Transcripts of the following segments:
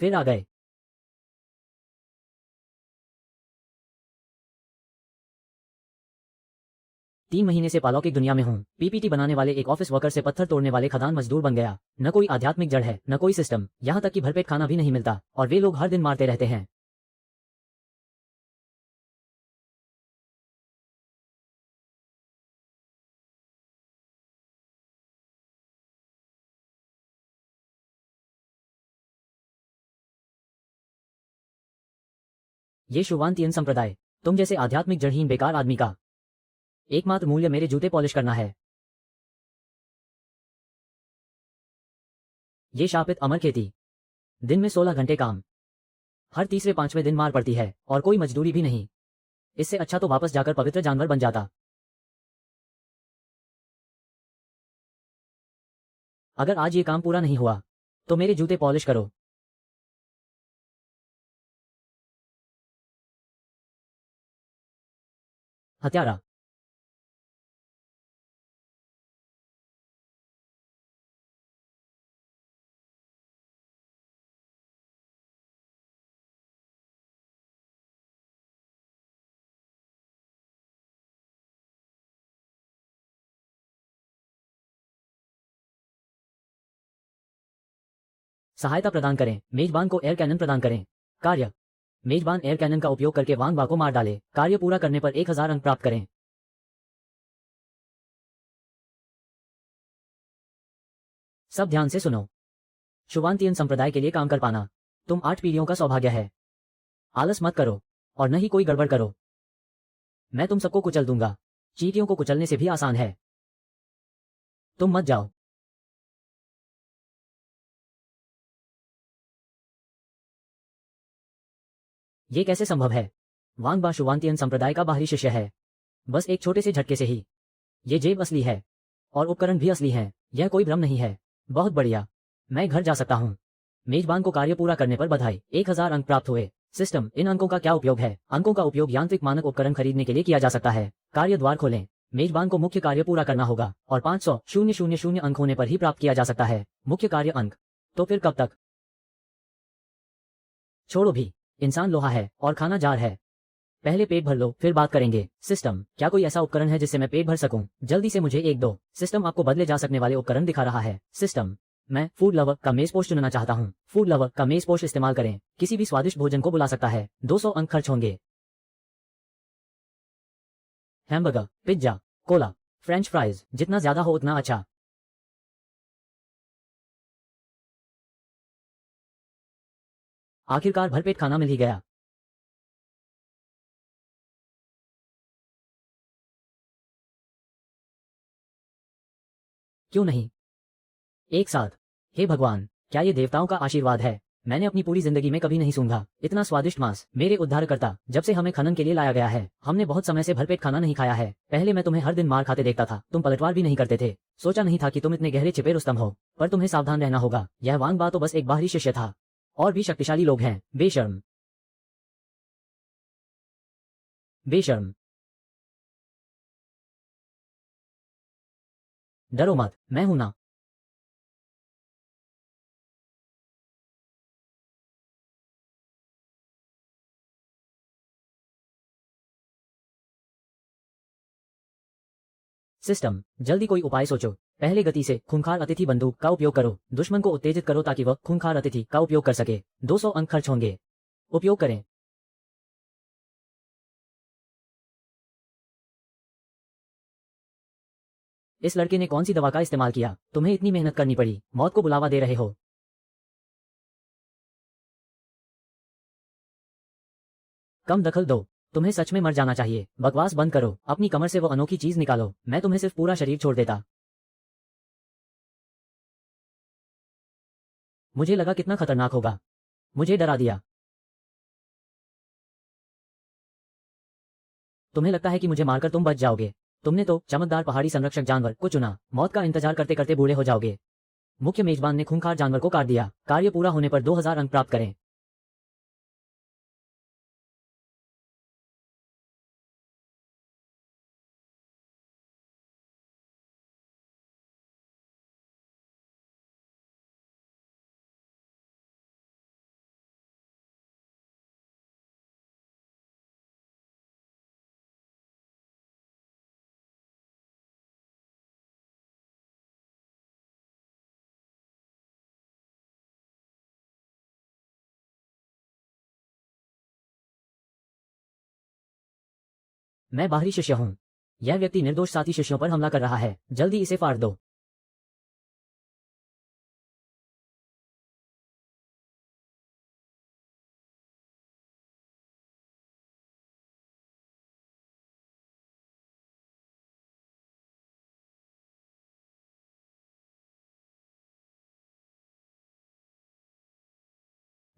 फिर आ गए। 3 महीने से पालौकिक दुनिया में हूँ। पीपीटी बनाने वाले एक ऑफिस वर्कर से पत्थर तोड़ने वाले खदान मजदूर बन गया। न कोई आध्यात्मिक जड़ है, न कोई सिस्टम, यहाँ तक कि भरपेट खाना भी नहीं मिलता, और वे लोग हर दिन मारते रहते हैं। ये शुवांतियन संप्रदाय, तुम जैसे आध्यात्मिक जड़हीन बेकार आदमी का एकमात्र मूल्य मेरे जूते पॉलिश करना है। ये शापित अमर खेती, दिन में 16 घंटे काम, हर तीसरे पांचवें दिन मार पड़ती है, और कोई मजदूरी भी नहीं। इससे अच्छा तो वापस जाकर पवित्र जानवर बन जाता। अगर आज ये काम पूरा नहीं हुआ तो मेरे जूते पॉलिश करो। हत्यारा। सहायता प्रदान करें, मेजबान को एयर कैनन प्रदान करें। कार्य, मेजबान एयर कैनन का उपयोग करके वांग बा को मार डाले। कार्य पूरा करने पर 1000 अंक प्राप्त करें। सब ध्यान से सुनो। शुवांतियन संप्रदाय के लिए काम कर पाना तुम 8 पीढ़ियों का सौभाग्य है। आलस मत करो, और न ही कोई गड़बड़ करो। मैं तुम सबको कुचल दूंगा। चींटियों को कुचलने से भी आसान है। तुम मत जाओ। ये कैसे संभव है? वांग बा शुवांतियन संप्रदाय का बाहरी शिष्य है। बस एक छोटे से झटके से ही ये जेब असली है, और उपकरण भी असली हैं। यह कोई भ्रम नहीं है। बहुत बढ़िया, मैं घर जा सकता हूँ। मेजबान को कार्य पूरा करने पर बधाई। 1000 अंक प्राप्त हुए। सिस्टम, इन अंकों का क्या उपयोग है? अंकों का उपयोग यांत्रिक मानक उपकरण खरीदने के लिए किया जा सकता है। कार्य द्वार खोलें। मेजबान को मुख्य कार्य पूरा करना होगा, और 500,000 अंक होने पर ही प्राप्त किया जा सकता है मुख्य कार्य अंक। तो फिर कब तक? छोड़ो भी, इंसान लोहा है और खाना जार है। पहले पेट भर लो, फिर बात करेंगे। सिस्टम, क्या कोई ऐसा उपकरण है जिससे मैं पेट भर सकूं? जल्दी से मुझे एक दो। सिस्टम आपको बदले जा सकने वाले उपकरण दिखा रहा है। सिस्टम, मैं फूड लवर का मेज पोस्ट चुनना चाहता हूं। फूड लवर का मेज पोस्ट इस्तेमाल करें, किसी भी स्वादिष्ट भोजन को बुला सकता है। 200 अंक खर्च होंगे। Hamburger, pizza, Cola, French fries, जितना ज्यादा हो उतना अच्छा। आखिरकार भरपेट खाना मिल ही गया। क्यों नहीं? एक साथ। हे भगवान, क्या ये देवताओं का आशीर्वाद है? मैंने अपनी पूरी जिंदगी में कभी नहीं सूंघा इतना स्वादिष्ट मांस। मेरे उद्धारकर्ता, जब से हमें खनन के लिए लाया गया है, हमने बहुत समय से भरपेट खाना नहीं खाया है। पहले मैं तुम्हें हर दिन मार खाते देखता था, तुम पलटवार भी नहीं करते थे। सोचा नहीं था कि तुम इतने गहरे छिपे रुस्तम हो। पर तुम्हें सावधान रहना होगा, यह वांग बा तो बस एक बाहरी शिष्य था। और भी शक्तिशाली लोग हैं। बेशर्म, बेशर्म। डरो मत, मैं हूं ना। सिस्टम, जल्दी कोई उपाय सोचो। पहले गति से खूंखार अतिथि बंदूक का उपयोग करो। दुश्मन को उत्तेजित करो ताकि वह खूंखार अतिथि का उपयोग कर सके। 200 अंक खर्च होंगे। उपयोग करें। इस लड़के ने कौन सी दवा का इस्तेमाल किया? तुम्हें इतनी मेहनत करनी पड़ी, मौत को बुलावा दे रहे हो। कम दखल दो, तुम्हें सच में मर जाना चाहिए। बकवास बंद करो, अपनी कमर से वो अनोखी चीज निकालो। मैं तुम्हें सिर्फ पूरा शरीर छोड़ देता। मुझे लगा कितना खतरनाक होगा। मुझे डरा दिया। तुम्हें लगता है कि मुझे मारकर तुम बच जाओगे? तुमने तो चमकदार पहाड़ी संरक्षक जानवर को चुना। मौत का इंतजार करते करते बूढ़े हो जाओगे। मुख्य मेजबान ने खूंखार जानवर को काट दिया। कार्य पूरा होने पर 2000 अंक प्राप्त करें। मैं बाहरी शिष्य हूं। यह व्यक्ति निर्दोष साथी शिष्यों पर हमला कर रहा है, जल्दी इसे फाड़ दो।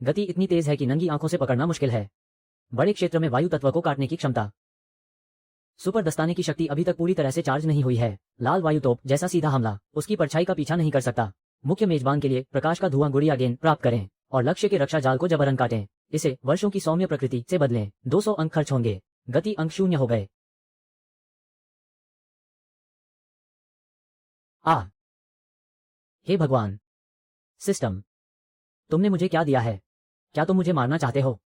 गति इतनी तेज है कि नंगी आंखों से पकड़ना मुश्किल है। बड़े क्षेत्र में वायु तत्व को काटने की क्षमता। सुपर दस्ताने की शक्ति अभी तक पूरी तरह से चार्ज नहीं हुई है। लाल वायु तोप जैसा सीधा हमला उसकी परछाई का पीछा नहीं कर सकता। मुख्य मेजबान के लिए प्रकाश का धुआं गुड़िया गेंद प्राप्त करें और लक्ष्य के रक्षा जाल को जबरन काटें। इसे वर्षों की सौम्य प्रकृति से बदलें। 200 अंक खर्च होंगे। गति अंक 0 हो गए। हे भगवान। सिस्टम, तुमने मुझे क्या दिया है? क्या तुम मुझे मारना चाहते हो?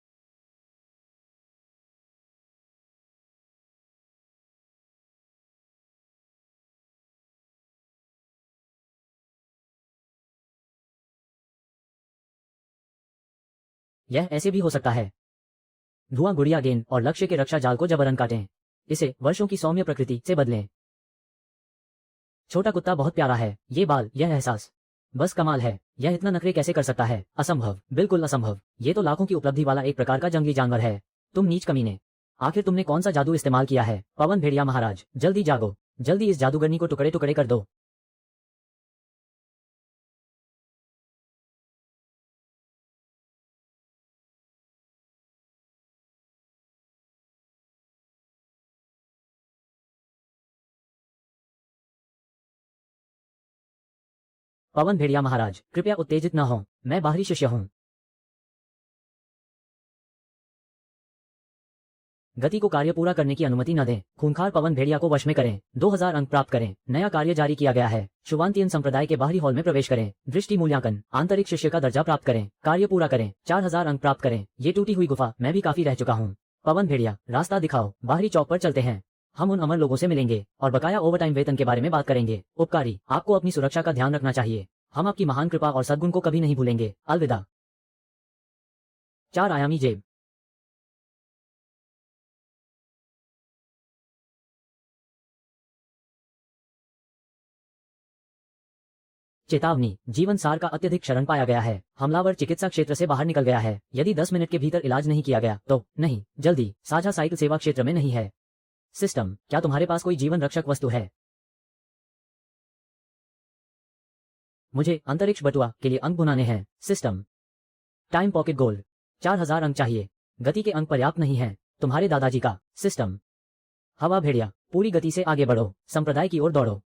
यह ऐसे भी हो सकता है। धुआं गुड़िया गेंद और लक्ष्य के रक्षा जाल को जबरन काटें। इसे वर्षों की सौम्य प्रकृति से बदलें। छोटा कुत्ता बहुत प्यारा है। ये बाल, यह एहसास, बस कमाल है। यह इतना नखरे कैसे कर सकता है? असंभव, बिल्कुल असंभव। ये तो लाखों की उपलब्धि वाला एक प्रकार का जंगली जानवर है। तुम नीच कमीने। आखिर तुमने कौन सा जादू इस्तेमाल किया है? पवन भेड़िया महाराज, जल्दी जागो। जल्दी इस जादूगरनी को टुकड़े टुकड़े कर दो। पवन भेड़िया महाराज, कृपया उत्तेजित न हो। मैं बाहरी शिष्य हूं। गति को कार्य पूरा करने की अनुमति न दें। खूंखार पवन भेड़िया को वश में करें। 2000 अंक प्राप्त करें। नया कार्य जारी किया गया है। शुवांतियन संप्रदाय के बाहरी हॉल में प्रवेश करें। दृष्टि मूल्यांकन, आंतरिक शिष्य का दर्जा प्राप्त करें। कार्य पूरा करें। 4000 अंक प्राप्त करें। ये टूटी हुई गुफा मैं भी काफी रह चुका हूँ। पवन भेड़िया, रास्ता दिखाओ। बाहरी चौक पर चलते हैं। हम उन अमर लोगों से मिलेंगे और बकाया ओवरटाइम वेतन के बारे में बात करेंगे। उपकारी, आपको अपनी सुरक्षा का ध्यान रखना चाहिए। हम आपकी महान कृपा और सद्गुण को कभी नहीं भूलेंगे। अलविदा। 4 आयामी जेब। चेतावनी, जीवन सार का अत्यधिक क्षरण पाया गया है। हमलावर चिकित्सा क्षेत्र से बाहर निकल गया है। यदि 10 मिनट के भीतर इलाज नहीं किया गया तो नहीं, जल्दी। साझा साइकिल सेवा क्षेत्र में नहीं है। सिस्टम, क्या तुम्हारे पास कोई जीवन रक्षक वस्तु है? मुझे अंतरिक्ष बटुआ के लिए अंक भुनाने हैं। सिस्टम, टाइम पॉकेट गोल्ड, 4000 अंक चाहिए। गति के अंक पर्याप्त नहीं है। तुम्हारे दादाजी का। सिस्टम, हवा भेड़िया, पूरी गति से आगे बढ़ो। संप्रदाय की ओर दौड़ो।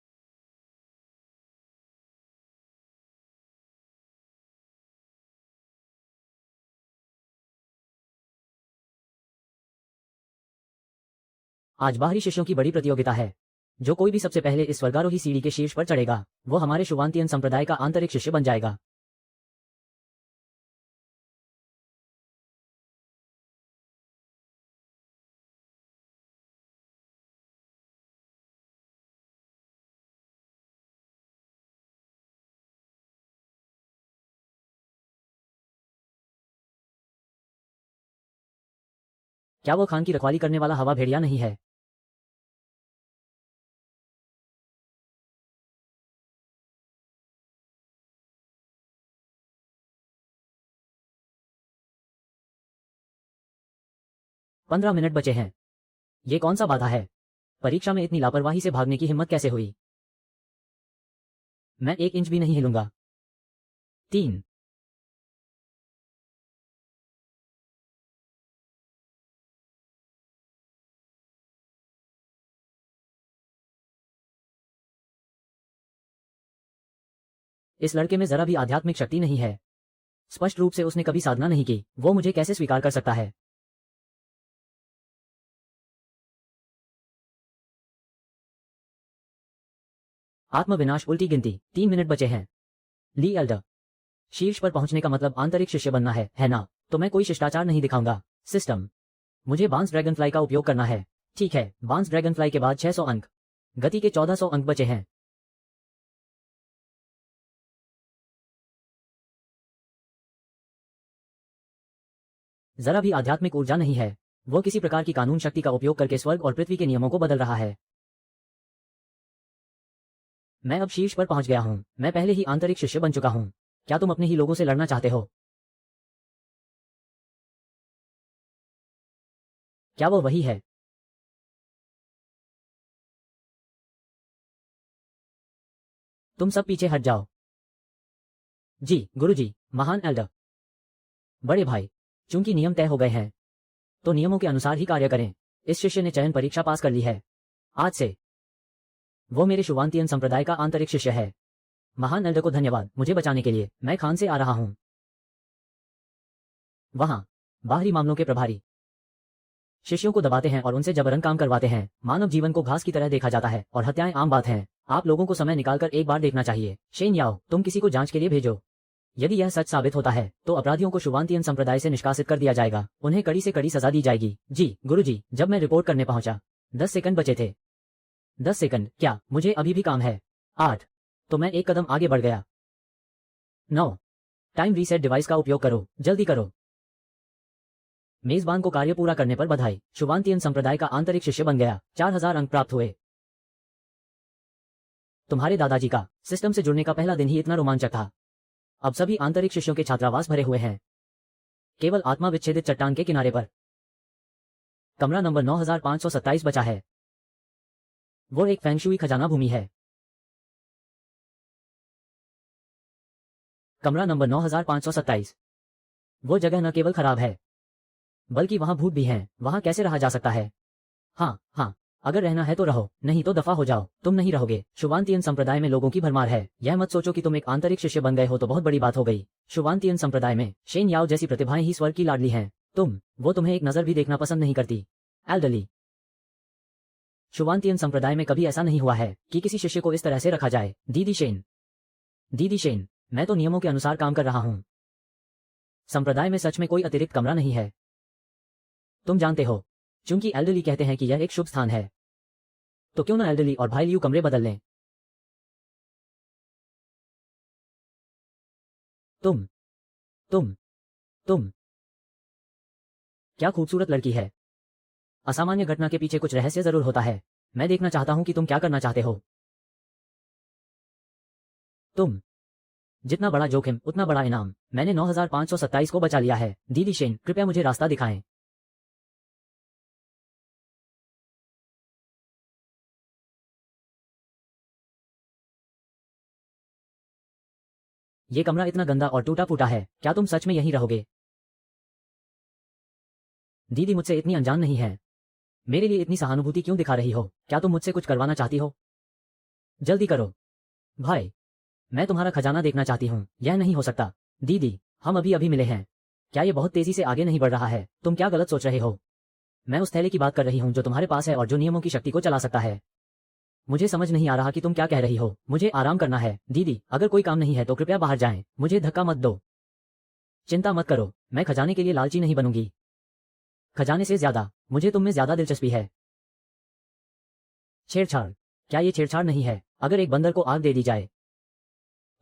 आज बाहरी शिष्यों की बड़ी प्रतियोगिता है। जो कोई भी सबसे पहले इस स्वर्गारोही सीढ़ी के शीर्ष पर चढ़ेगा वो हमारे शुवांतियन संप्रदाय का आंतरिक शिष्य बन जाएगा। क्या वो खान की रखवाली करने वाला हवा भेड़िया नहीं है? पंद्रह मिनट बचे हैं। ये कौन सा बाधा है? परीक्षा में इतनी लापरवाही से भागने की हिम्मत कैसे हुई? मैं 1 इंच भी नहीं हिलूंगा। 3। इस लड़के में जरा भी आध्यात्मिक शक्ति नहीं है। स्पष्ट रूप से उसने कभी साधना नहीं की। वो मुझे कैसे स्वीकार कर सकता है? आत्मविनाश उल्टी गिनती। 3 मिनट बचे हैं। ली एल्डर, शीर्ष पर पहुंचने का मतलब आंतरिक शिष्य बनना है ना? तो मैं कोई शिष्टाचार नहीं दिखाऊंगा। सिस्टम, मुझे बांस ड्रैगन फ्लाई का उपयोग करना है। ठीक है, बांस ड्रैगन फ्लाई के बाद 600 अंक। गति के 1400 अंक बचे हैं। जरा भी आध्यात्मिक ऊर्जा नहीं है। वो किसी प्रकार की कानून शक्ति का उपयोग करके स्वर्ग और पृथ्वी के नियमों को बदल रहा है। मैं अब शीर्ष पर पहुंच गया हूं। मैं पहले ही आंतरिक शिष्य बन चुका हूं। क्या तुम अपने ही लोगों से लड़ना चाहते हो? क्या वो वही है? तुम सब पीछे हट जाओ। जी गुरुजी, महान एल्डर। बड़े भाई, चूंकि नियम तय हो गए हैं तो नियमों के अनुसार ही कार्य करें। इस शिष्य ने चयन परीक्षा पास कर ली है। आज से वो मेरे शुवांतियन संप्रदाय का आंतरिक शिष्य है। महान एल्डर को धन्यवाद मुझे बचाने के लिए। मैं खान से आ रहा हूं। वहां बाहरी मामलों के प्रभारी शिष्यों को दबाते हैं और उनसे जबरन काम करवाते हैं। मानव जीवन को घास की तरह देखा जाता है और हत्याएं आम बात हैं। आप लोगों को समय निकालकर एक बार देखना चाहिए। शेन याओ, तुम किसी को जांच के लिए भेजो। यदि यह सच साबित होता है तो अपराधियों को शुवांतियन संप्रदाय से निष्कासित कर दिया जाएगा। उन्हें कड़ी से कड़ी सजा दी जाएगी। जी गुरुजी, जब मैं रिपोर्ट करने पहुंचा 10 सेकंड बचे थे। 10 सेकंड? क्या मुझे अभी भी काम है? 8। तो मैं एक कदम आगे बढ़ गया। 9। टाइम रीसेट डिवाइस का उपयोग करो, जल्दी करो। मेजबान को कार्य पूरा करने पर बधाई। शुवांतियन संप्रदाय का आंतरिक शिष्य बन गया। 4000 अंक प्राप्त हुए। तुम्हारे दादाजी का सिस्टम से जुड़ने का पहला दिन ही इतना रोमांचक था। अब सभी आंतरिक शिष्यों के छात्रावास भरे हुए हैं, केवल आत्मा विच्छेदित चट्टान के किनारे पर। कमरा नंबर 9527 बचा है। वो एक फेंगशुई खजाना भूमि है। कमरा नंबर 9527। वो जगह न केवल खराब है बल्कि वहां भूत भी हैं। वहां कैसे रहा जा सकता है? हाँ हाँ, अगर रहना है तो रहो, नहीं तो दफा हो जाओ। तुम नहीं रहोगे। शुवांतियन संप्रदाय में लोगों की भरमार है। यह मत सोचो कि तुम एक आंतरिक शिष्य बन गए हो तो बहुत बड़ी बात हो गई। शुवांतियन संप्रदाय में शेन याओ जैसी प्रतिभाएं ही स्वर्ग की लाडली हैं। वो तुम्हें एक नजर भी देखना पसंद नहीं करती। एल्डरली, शुवांतियन संप्रदाय में कभी ऐसा नहीं हुआ है कि किसी शिष्य को इस तरह से रखा जाए। दीदी शेन, मैं तो नियमों के अनुसार काम कर रहा हूं। संप्रदाय में सच में कोई अतिरिक्त कमरा नहीं है। तुम जानते हो, चूंकि एल्डरली कहते हैं कि यह एक शुभ स्थान है, तो क्यों ना एल्डरली और भाई लियू कमरे बदल लें? तुम तुम तुम क्या खूबसूरत लड़की है। असामान्य घटना के पीछे कुछ रहस्य जरूर होता है। मैं देखना चाहता हूं कि तुम क्या करना चाहते हो। तुम जितना बड़ा जोखिम उतना बड़ा इनाम। मैंने 9527 को बचा लिया है। दीदी शेन, कृपया मुझे रास्ता दिखाएं। ये कमरा इतना गंदा और टूटा फूटा है। क्या तुम सच में यहीं रहोगे? दीदी मुझसे इतनी अनजान नहीं है। मेरे लिए इतनी सहानुभूति क्यों दिखा रही हो? क्या तुम मुझसे कुछ करवाना चाहती हो? जल्दी करो भाई, मैं तुम्हारा खजाना देखना चाहती हूँ। यह नहीं हो सकता। दीदी, हम अभी अभी मिले हैं। क्या ये बहुत तेजी से आगे नहीं बढ़ रहा है? तुम क्या गलत सोच रहे हो? मैं उस थैले की बात कर रही हूँ जो तुम्हारे पास है और जो नियमों की शक्ति को चला सकता है। मुझे समझ नहीं आ रहा कि तुम क्या कह रही हो। मुझे आराम करना है। दीदी, अगर कोई काम नहीं है तो कृपया बाहर जाएं। मुझे धक्का मत दो। चिंता मत करो, मैं खजाने के लिए लालची नहीं बनूंगी। खजाने से ज्यादा मुझे तुम में ज्यादा दिलचस्पी है। छेड़छाड़? क्या ये छेड़छाड़ नहीं है? अगर एक बंदर को आग दे दी जाए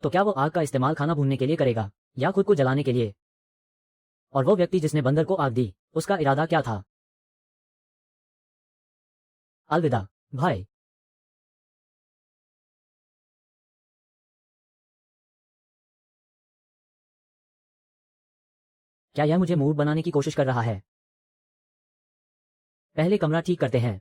तो क्या वो आग का इस्तेमाल खाना भूनने के लिए करेगा या खुद को जलाने के लिए? और वो व्यक्ति जिसने बंदर को आग दी, उसका इरादा क्या था? अलविदा भाई। क्या यह मुझे मूड बनाने की कोशिश कर रहा है? पहले कमरा ठीक करते हैं।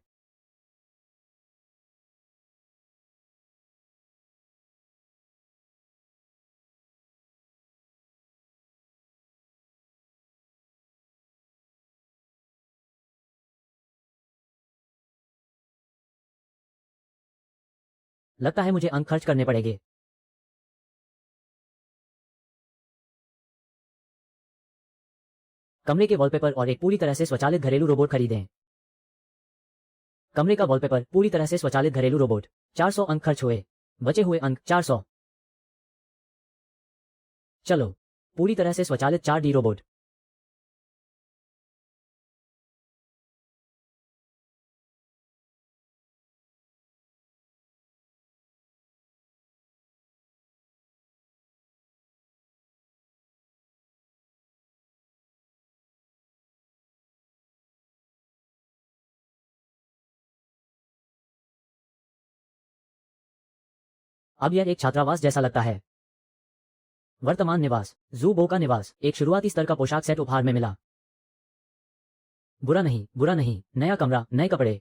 लगता है मुझे अंक खर्च करने पड़ेंगे। कमरे के वॉलपेपर और एक पूरी तरह से स्वचालित घरेलू रोबोट खरीदें। कमरे का वॉलपेपर पूरी तरह से स्वचालित घरेलू रोबोट। 400 अंक खर्च हुए। बचे हुए अंक 400। चलो, पूरी तरह से स्वचालित 4D रोबोट। अब यह एक छात्रावास जैसा लगता है। वर्तमान निवास, जू बो का निवास। एक शुरुआती स्तर का पोशाक सेट उपहार में मिला। बुरा नहीं, बुरा नहीं। नया कमरा, नए कपड़े।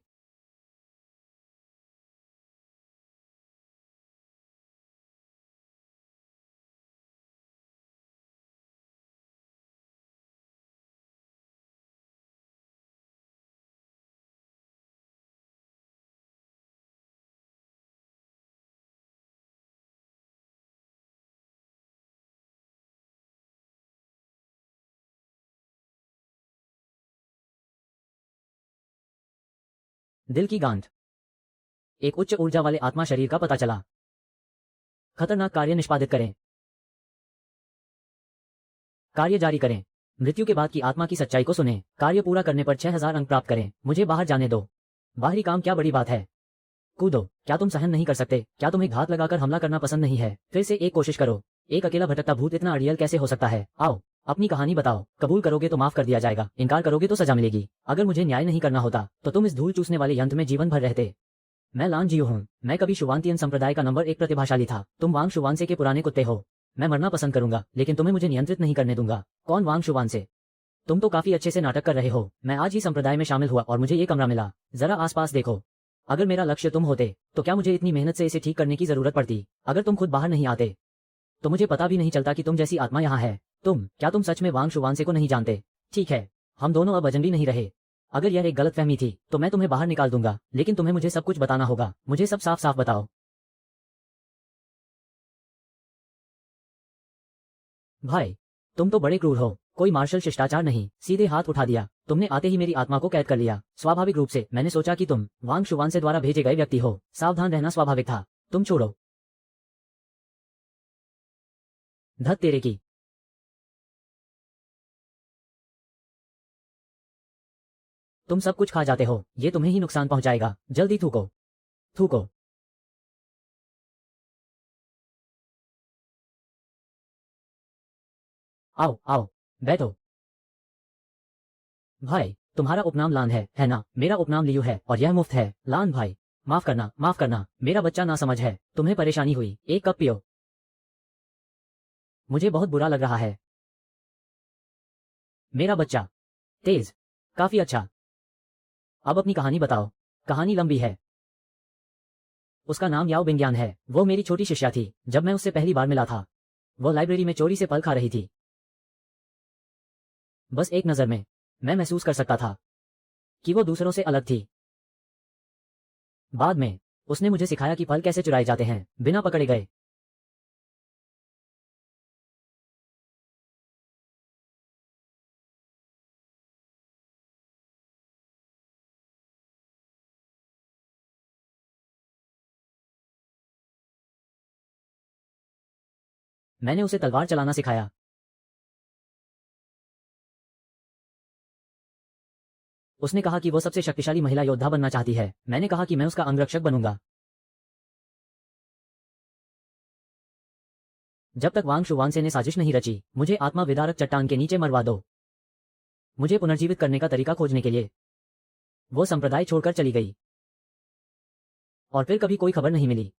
दिल की गांठ। एक उच्च ऊर्जा वाले आत्मा शरीर का पता चला। खतरनाक कार्य निष्पादित करें। कार्य जारी करें। मृत्यु के बाद की आत्मा की सच्चाई को सुनें। कार्य पूरा करने पर 6000 अंक प्राप्त करें। मुझे बाहर जाने दो। बाहरी काम क्या बड़ी बात है। कूदो। क्या तुम सहन नहीं कर सकते? क्या तुम्हें घात लगाकर हमला करना पसंद नहीं है? फिर से एक कोशिश करो। एक अकेला भटकता भूत इतना अड़ियल कैसे हो सकता है? आओ, अपनी कहानी बताओ। कबूल करोगे तो माफ कर दिया जाएगा, इनकार करोगे तो सजा मिलेगी। अगर मुझे न्याय नहीं करना होता तो तुम इस धूल चूसने वाले यंत्र में जीवन भर रहते। मैं लान जियो हूँ। मैं कभी शुवांतियन संप्रदाय का नंबर 1 प्रतिभाशाली था। तुम वांग शुवानसे के पुराने कुत्ते हो। मैं मरना पसंद करूंगा, लेकिन तुम्हें मुझे नियंत्रित नहीं करने दूंगा। कौन वांग शुवानसे? तुम तो काफी अच्छे से नाटक कर रहे हो। मैं आज ही संप्रदाय में शामिल हुआ और मुझे ये कमरा मिला। जरा आसपास देखो। अगर मेरा लक्ष्य तुम होते तो क्या मुझे इतनी मेहनत से इसे ठीक करने की जरूरत पड़ती? अगर तुम खुद बाहर नहीं आते तो मुझे पता भी नहीं चलता कि तुम जैसी आत्मा यहाँ है। क्या तुम सच में वांग शुवानसे को नहीं जानते? ठीक है, हम दोनों अब अजनबी नहीं रहे। अगर यह एक गलतफहमी थी तो मैं तुम्हें बाहर निकाल दूंगा, लेकिन तुम्हें मुझे सब कुछ बताना होगा। मुझे सब साफ साफ बताओ। भाई, तुम तो बड़े क्रूर हो। कोई मार्शल शिष्टाचार नहीं, सीधे हाथ उठा दिया। तुमने आते ही मेरी आत्मा को कैद कर लिया। स्वाभाविक रूप से मैंने सोचा कि तुम वांग शुवानसे द्वारा भेजे गए व्यक्ति हो। सावधान रहना स्वाभाविक था। तुम छोड़ो। धत तेरे की। तुम सब कुछ खा जाते हो, ये तुम्हें ही नुकसान पहुंचाएगा। जल्दी थूको। थूको। आओ आओ, बैठो। भाई, तुम्हारा उपनाम लान है ना? मेरा उपनाम लियू है और यह मुफ्त है। लान भाई, माफ करना, माफ करना। मेरा बच्चा ना समझ है। तुम्हें परेशानी हुई, एक कप पियो। मुझे बहुत बुरा लग रहा है। मेरा बच्चा तेज। काफी अच्छा। अब अपनी कहानी बताओ। कहानी लंबी है। उसका नाम याओ बिंग्यान है। वो मेरी छोटी शिष्या थी जब मैं उससे पहली बार मिला था। वो लाइब्रेरी में चोरी से फल खा रही थी। बस एक नजर में मैं महसूस कर सकता था कि वो दूसरों से अलग थी। बाद में उसने मुझे सिखाया कि फल कैसे चुराए जाते हैं बिना पकड़े गए। मैंने उसे तलवार चलाना सिखाया। उसने कहा कि वो सबसे शक्तिशाली महिला योद्धा बनना चाहती है। मैंने कहा कि मैं उसका अंगरक्षक बनूंगा। जब तक वांग शुवानसे ने साजिश नहीं रची, मुझे आत्मा विदारक चट्टान के नीचे मरवा दो। मुझे पुनर्जीवित करने का तरीका खोजने के लिए वो संप्रदाय छोड़कर चली गई और फिर कभी कोई खबर नहीं मिली।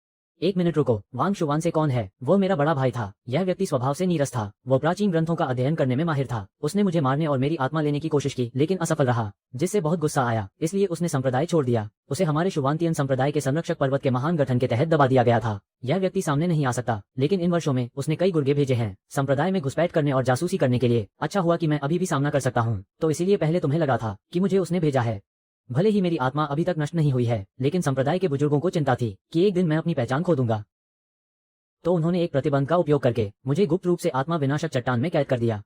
एक मिनट रुको, वांग शुवानसे कौन है? वो मेरा बड़ा भाई था। यह व्यक्ति स्वभाव से नीरस था। वो प्राचीन ग्रंथों का अध्ययन करने में माहिर था। उसने मुझे मारने और मेरी आत्मा लेने की कोशिश की, लेकिन असफल रहा, जिससे बहुत गुस्सा आया। इसलिए उसने संप्रदाय छोड़ दिया। उसे हमारे शुवांतियन संप्रदाय के संरक्षक पर्वत के महान गठन के तहत दबा दिया गया था। यह व्यक्ति सामने नहीं आ सकता, लेकिन इन वर्षों में उसने कई गुर्गे भेजे हैं संप्रदाय में घुसपैठ करने और जासूसी करने के लिए। अच्छा हुआ कि मैं अभी भी सामना कर सकता हूँ, तो इसीलिए पहले तुम्हें लगा था कि मुझे उसने भेजा है। भले ही मेरी आत्मा अभी तक नष्ट नहीं हुई है, लेकिन संप्रदाय के बुजुर्गों को चिंता थी कि एक दिन मैं अपनी पहचान खो दूंगा। तो उन्होंने एक प्रतिबंध का उपयोग करके मुझे गुप्त रूप से आत्मा विनाशक चट्टान में कैद कर दिया।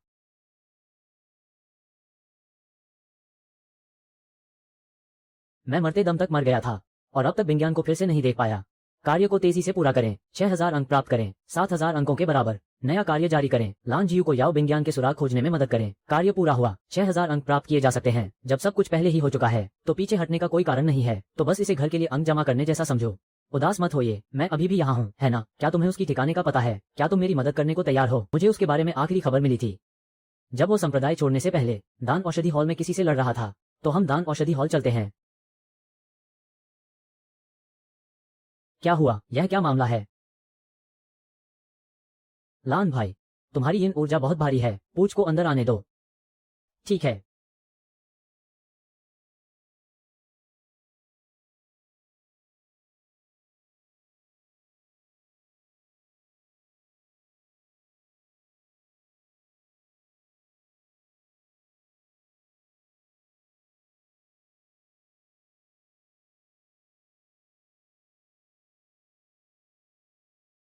मैं मरते दम तक मर गया था और अब तक विज्ञान को फिर से नहीं देख पाया। कार्य को तेजी से पूरा करें। 6000 अंक प्राप्त करें। 7000 अंकों के बराबर। नया कार्य जारी करें। लान जियू को याओ विज्ञान के सुराग खोजने में मदद करें। कार्य पूरा हुआ। 6000 अंक प्राप्त किए जा सकते हैं। जब सब कुछ पहले ही हो चुका है तो पीछे हटने का कोई कारण नहीं है, तो बस इसे घर के लिए अंक जमा करने जैसा समझो। उदास मत होइए, मैं अभी भी यहाँ हूँ, है ना? क्या तुम्हें उसकी ठिकाने का पता है? क्या तुम मेरी मदद करने को तैयार हो? मुझे उसके बारे में आखिरी खबर मिली थी जब वो संप्रदाय छोड़ने से पहले दान औषधि हॉल में किसी से लड़ रहा था। तो हम दान औषधि हॉल चलते हैं। क्या हुआ? यह क्या मामला है? लान भाई, तुम्हारी यिन ऊर्जा बहुत भारी है, पूछ को अंदर आने दो। ठीक है।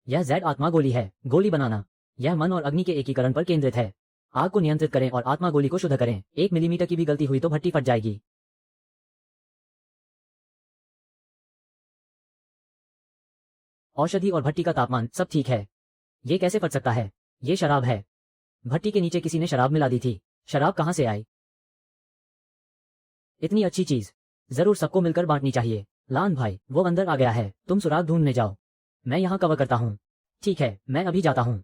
यह जेड आत्मा गोली है। गोली बनाना, यह मन और अग्नि के एकीकरण पर केंद्रित है। आग को नियंत्रित करें और आत्मा गोली को शुद्ध करें। 1 मिलीमीटर की भी गलती हुई तो भट्टी फट जाएगी। औषधि और भट्टी का तापमान सब ठीक है। ये कैसे फट सकता है? ये शराब है। भट्टी के नीचे किसी ने शराब मिला दी थी। शराब कहां से आई? इतनी अच्छी चीज जरूर सबको मिलकर बांटनी चाहिए। लान भाई, वो अंदर आ गया है, तुम सुराग ढूंढने जाओ, मैं यहाँ कवर करता हूँ। ठीक है, मैं अभी जाता हूँ।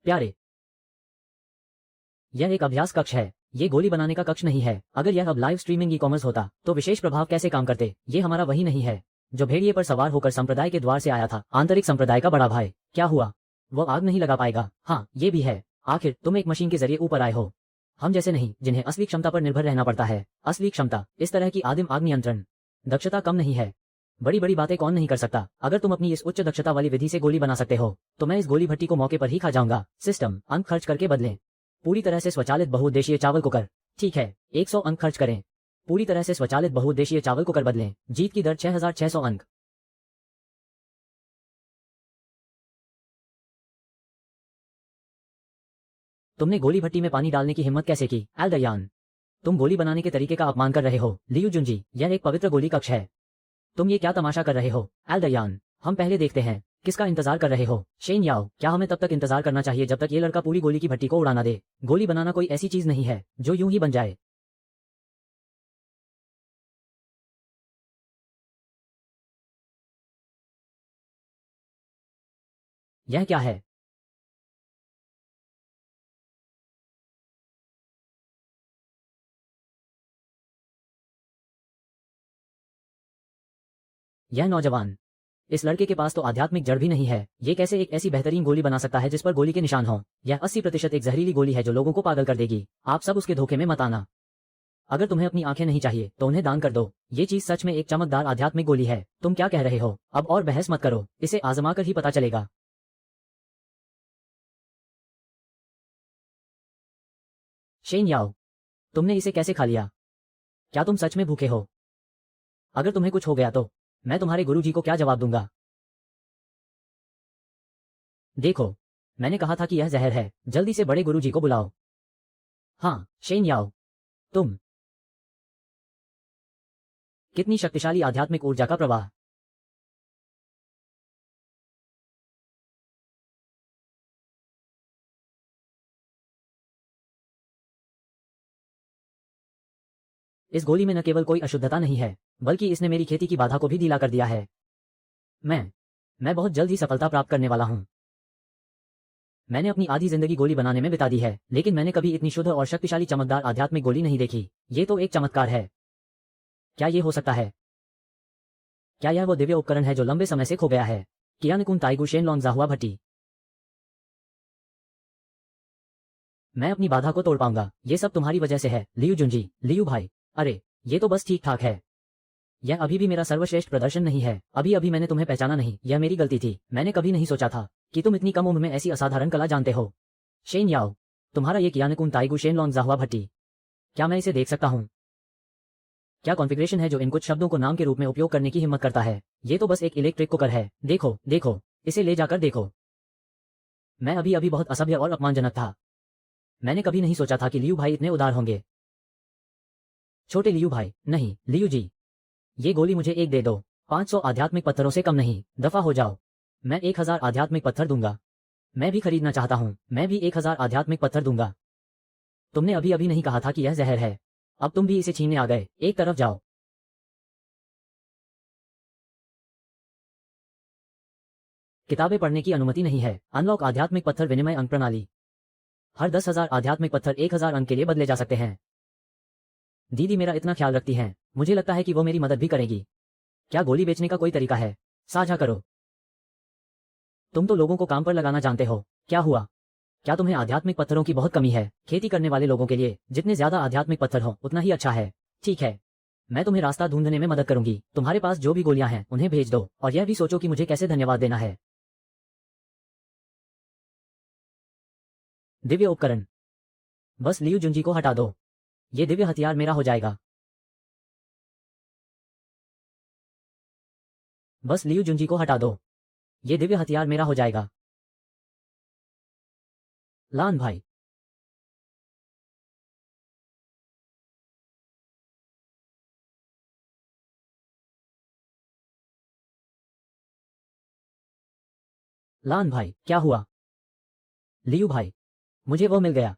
प्यारे, यह एक अभ्यास कक्ष है, ये गोली बनाने का कक्ष नहीं है। अगर यह अब लाइव स्ट्रीमिंग ई कॉमर्स होता तो विशेष प्रभाव कैसे काम करते। ये हमारा वही नहीं है जो भेड़िए पर सवार होकर संप्रदाय के द्वार से आया था। आंतरिक संप्रदाय का बड़ा भाई। क्या हुआ? वो आग नहीं लगा पाएगा। हाँ, ये भी है। आखिर तुम एक मशीन के जरिए ऊपर आए हो, हम जैसे नहीं जिन्हें असली क्षमता पर निर्भर रहना पड़ता है। असली क्षमता इस तरह की आदिम आग नियंत्रण दक्षता कम नहीं है। बड़ी बड़ी बातें कौन नहीं कर सकता। अगर तुम अपनी इस उच्च दक्षता वाली विधि से गोली बना सकते हो तो मैं इस गोली भट्टी को मौके पर ही खा जाऊंगा। सिस्टम अंक खर्च करके बदलें। पूरी तरह से स्वचालित बहुउद्देशीय चावल कुकर। ठीक है, 100 अंक खर्च करें। पूरी तरह से स्वचालित बहुउद्देशीय चावल कुकर बदलें। जीत की दर 6600 अंक। तुमने गोली भट्टी में पानी डालने की हिम्मत कैसे की? एल्डयान, तुम गोली बनाने के तरीके का अपमान कर रहे हो। लियू जुंजी, यह एक पवित्र गोली कक्ष है। तुम ये क्या तमाशा कर रहे हो? एल्डयान, हम पहले देखते हैं किसका इंतजार कर रहे हो। शेन याओ, क्या हमें तब तक इंतजार करना चाहिए जब तक ये लड़का पूरी गोली की भट्टी को उड़ाना दे? गोली बनाना कोई ऐसी चीज नहीं है जो यूं ही बन जाए। यह क्या है? यह नौजवान, इस लड़के के पास तो आध्यात्मिक जड़ भी नहीं है। ये कैसे एक ऐसी बेहतरीन गोली बना सकता है जिस पर गोली के निशान हो? यह 80% एक जहरीली गोली है जो लोगों को पागल कर देगी। आप सब उसके धोखे में मत आना। अगर तुम्हें अपनी आंखें नहीं चाहिए तो उन्हें दान कर दो। ये चीज सच में एक चमकदार आध्यात्मिक गोली है। तुम क्या कह रहे हो? अब और बहस मत करो, इसे आजमा कर ही पता चलेगा। शेन याओ, तुमने इसे कैसे खा लिया? क्या तुम सच में भूखे हो? अगर तुम्हें कुछ हो गया तो मैं तुम्हारे गुरुजी को क्या जवाब दूंगा? देखो, मैंने कहा था कि यह जहर है। जल्दी से बड़े गुरुजी को बुलाओ। हाँ, शेन याओ, तुम। कितनी शक्तिशाली आध्यात्मिक ऊर्जा का प्रवाह। इस गोली में न केवल कोई अशुद्धता नहीं है बल्कि इसने मेरी खेती की बाधा को भी ढीला कर दिया है। मैं मैं बहुत जल्द ही सफलता प्राप्त करने वाला हूं। मैंने अपनी आधी जिंदगी गोली बनाने में बिता दी है, लेकिन मैंने कभी इतनी शुद्ध और शक्तिशाली चमकदार आध्यात्मिक गोली नहीं देखी। ये तो एक चमत्कार है। क्या ये हो सकता है? क्या यह वो दिव्य उपकरण है जो लंबे समय से खो गया है? कियानकुन ताइगु शेनलॉन्ग जाहुआ भट्टी। मैं अपनी बाधा को तोड़ पाऊंगा। ये सब तुम्हारी वजह से है लियू जुंजी। लियू भाई, अरे ये तो बस ठीक ठाक है। यह अभी भी मेरा सर्वश्रेष्ठ प्रदर्शन नहीं है। अभी अभी मैंने तुम्हें पहचाना नहीं, यह मेरी गलती थी। मैंने कभी नहीं सोचा था कि तुम इतनी कम उम्र में ऐसी असाधारण कला जानते हो। शेन याओ, तुम्हारा ये कियानकुन ताइगु शेनलॉन्ग जाहुआ भट्टी, क्या मैं इसे देख सकता हूँ? क्या कॉन्फ़िगरेशन है जो इन कुछ शब्दों को नाम के रूप में उपयोग करने की हिम्मत करता है? ये तो बस एक इलेक्ट्रिक कुकर है। देखो देखो, इसे ले जाकर देखो। मैं अभी अभी बहुत असभ्य और अपमानजनक था। मैंने कभी नहीं सोचा था कि लियू भाई इतने उदार होंगे। छोटे लियू भाई, नहीं लियू जी, ये गोली मुझे एक दे दो। 500 आध्यात्मिक पत्थरों से कम नहीं, दफा हो जाओ। मैं 1000 आध्यात्मिक पत्थर दूंगा। मैं भी खरीदना चाहता हूँ। मैं भी 1000 आध्यात्मिक पत्थर दूंगा। तुमने अभी अभी नहीं कहा था कि यह जहर है। अब तुम भी इसे छीनने आ गए। एक तरफ जाओ। किताबें पढ़ने की अनुमति नहीं है। अनलॉक आध्यात्मिक पत्थर विनिमय अंक प्रणाली। हर 10,000 आध्यात्मिक पत्थर 1000 अंक के लिए बदले जा सकते हैं। दीदी मेरा इतना ख्याल रखती हैं, मुझे लगता है कि वो मेरी मदद भी करेगी। क्या गोली बेचने का कोई तरीका है? साझा करो। तुम तो लोगों को काम पर लगाना जानते हो, क्या हुआ? क्या तुम्हें आध्यात्मिक पत्थरों की बहुत कमी है? खेती करने वाले लोगों के लिए जितने ज्यादा आध्यात्मिक पत्थर हो उतना ही अच्छा है। ठीक है, मैं तुम्हें रास्ता ढूंढने में मदद करूंगी। तुम्हारे पास जो भी गोलियां हैं उन्हें भेज दो और यह भी सोचो कि मुझे कैसे धन्यवाद देना है। दिव्य उपकरण। बस लियू जुंजी को हटा दो। ये दिव्य हथियार मेरा हो जाएगा। बस लियू जुंजी को हटा दो। ये दिव्य हथियार मेरा हो जाएगा। लान भाई। लान भाई, क्या हुआ? लियू भाई, मुझे वो मिल गया,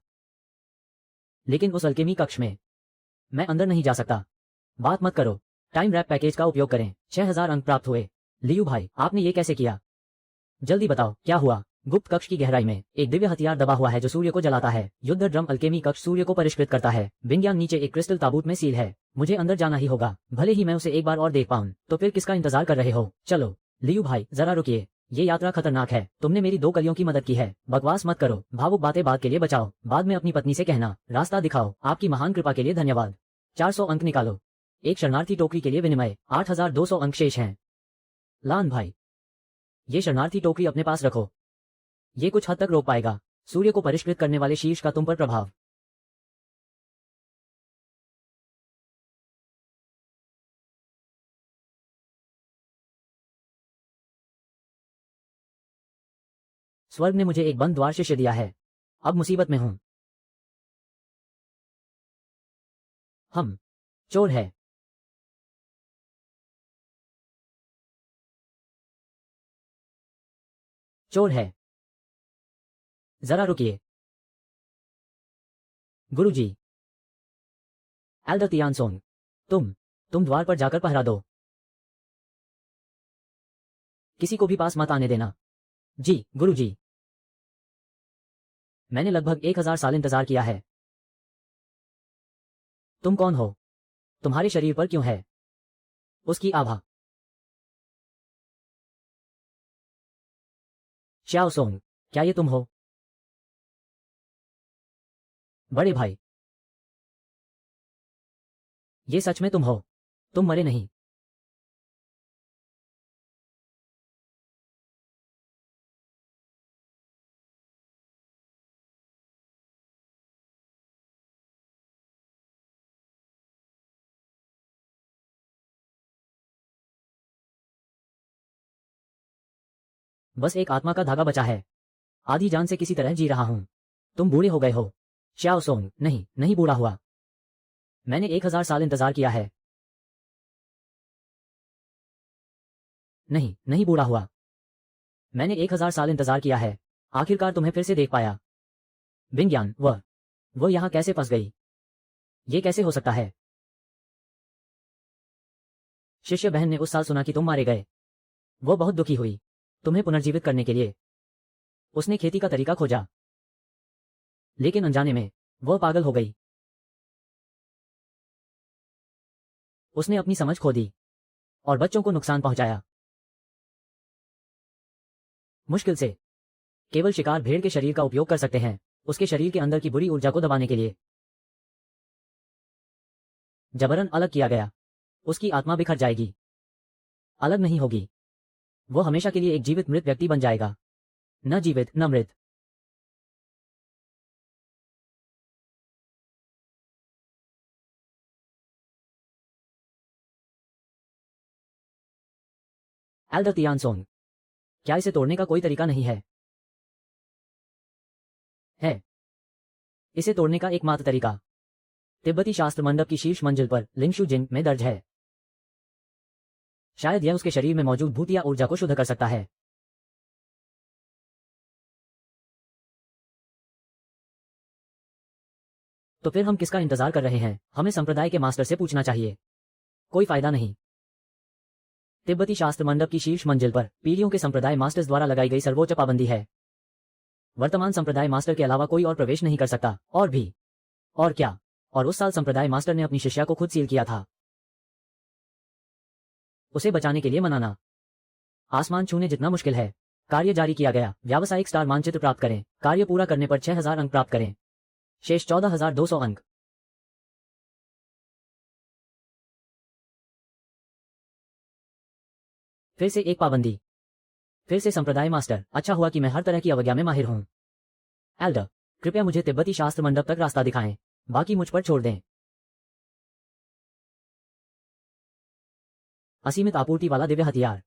लेकिन उस अल्केमी कक्ष में मैं अंदर नहीं जा सकता। बात मत करो। टाइम रैप पैकेज का उपयोग करें। 6000 अंक प्राप्त हुए। लियू भाई, आपने ये कैसे किया? जल्दी बताओ, क्या हुआ? गुप्त कक्ष की गहराई में एक दिव्य हथियार दबा हुआ है जो सूर्य को जलाता है। युद्ध ड्रम अल्केमी कक्ष सूर्य को परिष्कृत करता है। विज्ञान नीचे एक क्रिस्टल ताबूत में सील है। मुझे अंदर जाना ही होगा, भले ही मैं उसे एक बार और देख पाऊं। तो फिर किसका इंतजार कर रहे हो? चलो। लियू भाई, जरा रुकिए। ये यात्रा खतरनाक है। तुमने मेरी 2 कलियों की मदद की है। बकवास मत करो। भावुक बातें बाद के लिए बचाओ। बाद में अपनी पत्नी से कहना। रास्ता दिखाओ। आपकी महान कृपा के लिए धन्यवाद। 400 अंक निकालो। एक शरणार्थी टोकरी के लिए विनिमय 8200 अंक शेष हैं। लान भाई, ये शरणार्थी टोकरी अपने पास रखो। ये कुछ हद तक रोक पाएगा सूर्य को परिष्कृत करने वाले शीर्ष का तुम पर प्रभाव। स्वर्ग ने मुझे एक बंद द्वार शिष्य दिया है। अब मुसीबत में हूं। हम चोर है। चोर है। जरा रुकिए। गुरुजी। एल्डर तियानसोंग, तुम द्वार पर जाकर पहरा दो। किसी को भी पास मत आने देना। जी गुरुजी। मैंने लगभग 1000 साल इंतजार किया है। तुम कौन हो? तुम्हारे शरीर पर क्यों है उसकी आभा? श्याओ सोंग, क्या ये तुम हो? बड़े भाई, ये सच में तुम हो? तुम मरे नहीं। बस एक आत्मा का धागा बचा है। आधी जान से किसी तरह जी रहा हूं। तुम बूढ़े हो गए हो। श्याओ सोंग, नहीं, नहीं बूढ़ा हुआ। मैंने 1000 साल इंतजार किया है। नहीं, नहीं बूढ़ा हुआ। मैंने 1000 साल इंतजार किया है। आखिरकार तुम्हें फिर से देख पाया। विज्ञान, वो यहां कैसे फंस गई? ये कैसे हो सकता है? शिष्य बहन ने उस साल सुना कि तुम मारे गए। वो बहुत दुखी हुई। तुम्हें पुनर्जीवित करने के लिए उसने खेती का तरीका खोजा, लेकिन अनजाने में वह पागल हो गई। उसने अपनी समझ खो दी और बच्चों को नुकसान पहुंचाया। मुश्किल से केवल शिकार भेड़ के शरीर का उपयोग कर सकते हैं, उसके शरीर के अंदर की बुरी ऊर्जा को दबाने के लिए। जबरन अलग किया गया। उसकी आत्मा बिखर जाएगी, अलग नहीं होगी। वो हमेशा के लिए एक जीवित मृत व्यक्ति बन जाएगा। न जीवित न मृत। एल्डर तियानसोंग, क्या इसे तोड़ने का कोई तरीका नहीं है? है। इसे तोड़ने का एकमात्र तरीका तिब्बती शास्त्र मंडप की शीर्ष मंजिल पर लिंगशु जिन में दर्ज है। शायद यह उसके शरीर में मौजूद भूतिया ऊर्जा को शुद्ध कर सकता है। तो फिर हम किसका इंतजार कर रहे हैं? हमें संप्रदाय के मास्टर से पूछना चाहिए। कोई फायदा नहीं। तिब्बती शास्त्र मंडप की शीर्ष मंजिल पर पीढ़ियों के संप्रदाय मास्टर्स द्वारा लगाई गई सर्वोच्च पाबंदी है। वर्तमान संप्रदाय मास्टर के अलावा कोई और प्रवेश नहीं कर सकता। और भी। और क्या? और उस साल संप्रदाय मास्टर ने अपनी शिष्या को खुद सील किया था। उसे बचाने के लिए मनाना आसमान छूने जितना मुश्किल है। कार्य जारी किया गया। व्यावसायिक स्टार मानचित्र प्राप्त करें। कार्य पूरा करने पर 6000 अंक प्राप्त करें। शेष 14200 अंक। फिर से एक पाबंदी। फिर से संप्रदाय मास्टर, अच्छा हुआ कि मैं हर तरह की अवज्ञा में माहिर हूं। एल्डर, कृपया मुझे तिब्बती शास्त्र मंडप तक रास्ता दिखाएं, बाकी मुझ पर छोड़ दें। असीमित आपूर्ति वाला दिव्य हथियार,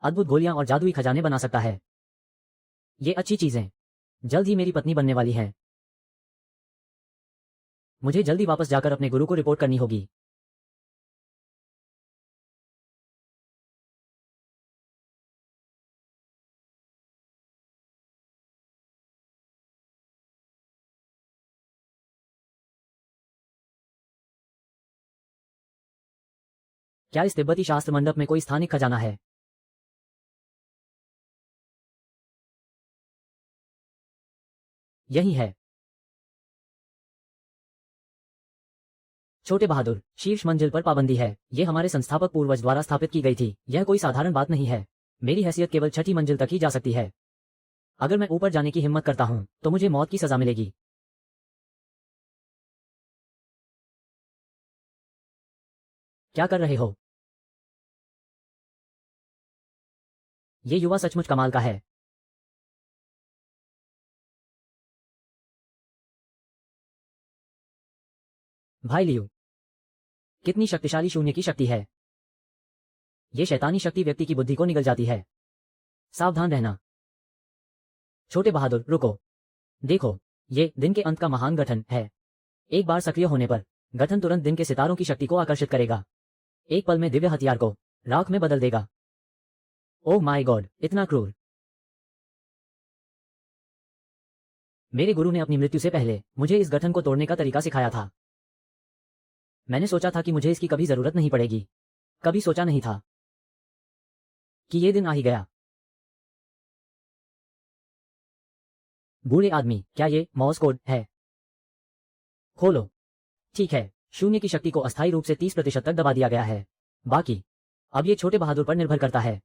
अद्भुत गोलियां और जादुई खजाने बना सकता है। ये अच्छी चीजें जल्द ही मेरी पत्नी बनने वाली हैं। मुझे जल्दी वापस जाकर अपने गुरु को रिपोर्ट करनी होगी। क्या इस तिब्बती शास्त्र मंडप में कोई स्थानिक खजाना है? यही है। छोटे बहादुर, शीर्ष मंजिल पर पाबंदी है। यह हमारे संस्थापक पूर्वज द्वारा स्थापित की गई थी। यह कोई साधारण बात नहीं है। मेरी हैसियत केवल छठी मंजिल तक ही जा सकती है। अगर मैं ऊपर जाने की हिम्मत करता हूं तो मुझे मौत की सजा मिलेगी। क्या कर रहे हो? ये युवा सचमुच कमाल का है। भाई लियो, कितनी शक्तिशाली शून्य की शक्ति है। ये शैतानी शक्ति व्यक्ति की बुद्धि को निगल जाती है। सावधान रहना। छोटे बहादुर, रुको। देखो, ये दिन के अंत का महान गठन है। एक बार सक्रिय होने पर गठन तुरंत दिन के सितारों की शक्ति को आकर्षित करेगा। एक पल में दिव्य हथियार को राख में बदल देगा। ओह माय गॉड, इतना क्रूर। मेरे गुरु ने अपनी मृत्यु से पहले मुझे इस गठन को तोड़ने का तरीका सिखाया था। मैंने सोचा था कि मुझे इसकी कभी जरूरत नहीं पड़ेगी। कभी सोचा नहीं था कि ये दिन आ ही गया। बूढ़े आदमी, क्या ये मॉर्स कोड है? खोलो। ठीक है, शून्य की शक्ति को अस्थायी रूप से 30% तक दबा दिया गया है। बाकी अब ये छोटे बहादुर पर निर्भर करता है।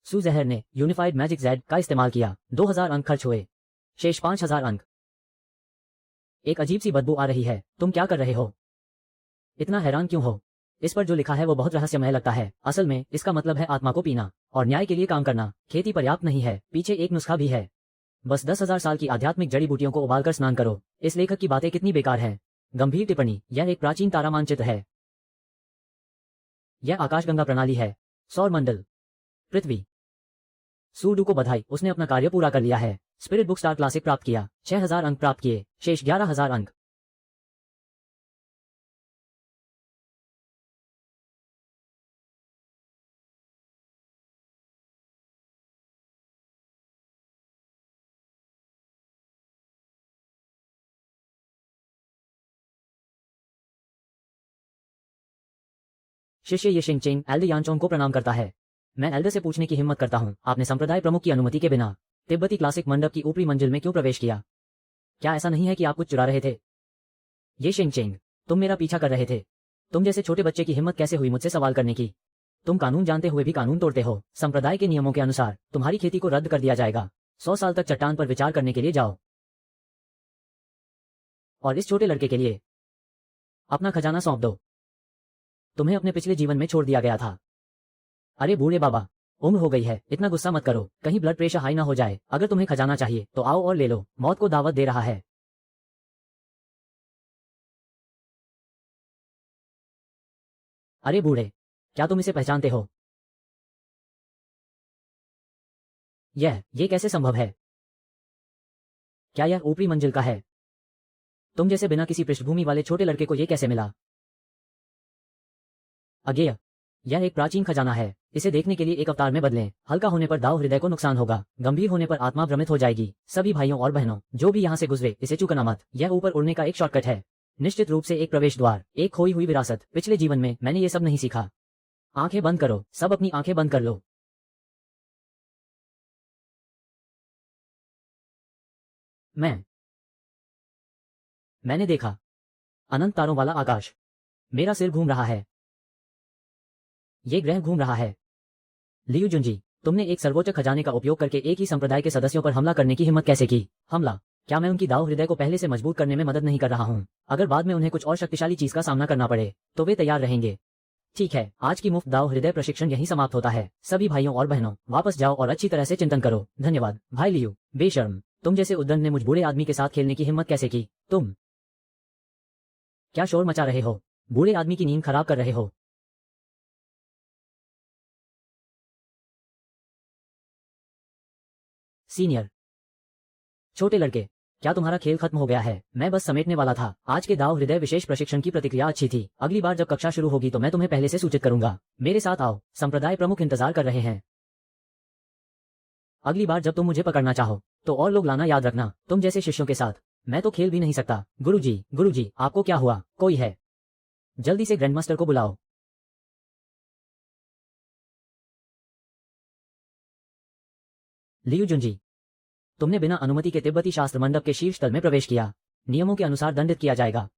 सुजहर ने यूनिफाइड मैजिक जेड का इस्तेमाल किया। 2000 अंक खर्च हुए। शेष 5000 अंक। एक अजीब सी बदबू आ रही है। तुम क्या कर रहे हो? इतना हैरान क्यों हो? इस पर जो लिखा है वो बहुत रहस्यमय लगता है। असल में इसका मतलब है आत्मा को पीना और न्याय के लिए काम करना। खेती पर्याप्त नहीं है, पीछे एक नुस्खा भी है। बस 10,000 साल की आध्यात्मिक जड़ी बूटियों को उबालकर स्नान करो। इस लेखक की बातें कितनी बेकार हैं। गंभीर टिप्पणी, यह एक प्राचीन तारा मानचित्र है। यह आकाशगंगा प्रणाली है। सौर मंडल, पृथ्वी। सूडू को बधाई, उसने अपना कार्य पूरा कर लिया है। स्पिरिट बुक स्टार क्लासिक प्राप्त किया। 6000 अंक प्राप्त किए। शेष 11000 अंक। शिष्य यशिंग चेंग एल्डर यानचोंग को प्रणाम करता है। मैं एल्डर से पूछने की हिम्मत करता हूं, आपने संप्रदाय प्रमुख की अनुमति के बिना तिब्बती क्लासिक मंडप की ऊपरी मंजिल में क्यों प्रवेश किया? क्या ऐसा नहीं है कि आप कुछ चुरा रहे थे? ये शिंग चेंग, तुम मेरा पीछा कर रहे थे। तुम जैसे छोटे बच्चे की हिम्मत कैसे हुई मुझसे सवाल करने की? तुम कानून जानते हुए भी कानून तोड़ते हो। संप्रदाय के नियमों के अनुसार तुम्हारी खेती को रद्द कर दिया जाएगा। 100 साल तक चट्टान पर विचार करने के लिए जाओ। और इस छोटे लड़के के लिए अपना खजाना सौंप दो। तुम्हें अपने पिछले जीवन में छोड़ दिया गया था। अरे बूढ़े बाबा, उम्र हो गई है, इतना गुस्सा मत करो, कहीं ब्लड प्रेशर हाई ना हो जाए। अगर तुम्हें खजाना चाहिए तो आओ और ले लो, मौत को दावत दे रहा है। अरे बूढ़े, क्या तुम इसे पहचानते हो? ये कैसे संभव है? क्या यह ऊपरी मंजिल का है? तुम जैसे बिना किसी पृष्ठभूमि वाले छोटे लड़के को यह कैसे मिला? अज्ञेय, यह एक प्राचीन खजाना है। इसे देखने के लिए एक अवतार में बदलें। हल्का होने पर दाव हृदय को नुकसान होगा, गंभीर होने पर आत्मा भ्रमित हो जाएगी। सभी भाइयों और बहनों जो भी यहाँ से गुजरे, इसे चूकना मत। यह ऊपर उड़ने का एक शॉर्टकट है। निश्चित रूप से एक प्रवेश द्वार, एक खोई हुई विरासत। पिछले जीवन में मैंने ये सब नहीं सीखा। आंखें बंद करो, सब अपनी आंखें बंद कर लो। मैंने देखा अनंत तारों वाला आकाश। मेरा सिर घूम रहा है। ये ग्रह घूम रहा है। लियू जुनजी, तुमने एक सर्वोच्च खजाने का उपयोग करके एक ही संप्रदाय के सदस्यों पर हमला करने की हिम्मत कैसे की? हमला? क्या मैं उनकी दाव हृदय को पहले से मजबूत करने में मदद नहीं कर रहा हूं? अगर बाद में उन्हें कुछ और शक्तिशाली चीज का सामना करना पड़े तो वे तैयार रहेंगे। ठीक है, आज की मुफ्त दाव हृदय प्रशिक्षण यहीं समाप्त होता है। सभी भाइयों और बहनों, वापस जाओ और अच्छी तरह से चिंतन करो। धन्यवाद भाई लियू। बेशर्म, तुम जैसे उद्दंड ने मुझ बूढ़े आदमी के साथ खेलने की हिम्मत कैसे की? तुम क्या शोर मचा रहे हो? बूढ़े आदमी की नींद खराब कर रहे हो। सीनियर, छोटे लड़के, क्या तुम्हारा खेल खत्म हो गया है? मैं बस समेटने वाला था। आज के दाव हृदय विशेष प्रशिक्षण की प्रतिक्रिया अच्छी थी। अगली बार जब कक्षा शुरू होगी तो मैं तुम्हें पहले से सूचित करूंगा। मेरे साथ आओ, संप्रदाय प्रमुख इंतजार कर रहे हैं। अगली बार जब तुम मुझे पकड़ना चाहो तो और लोग लाना याद रखना, तुम जैसे शिष्यों के साथ मैं तो खेल भी नहीं सकता। गुरुजी, आपको क्या हुआ? कोई है? जल्दी से ग्रैंडमास्टर को बुलाओ। लियू जुनजी, तुमने बिना अनुमति के तिब्बती शास्त्र मंडप के शीर्ष तल में प्रवेश किया। नियमों के अनुसार दंडित किया जाएगा।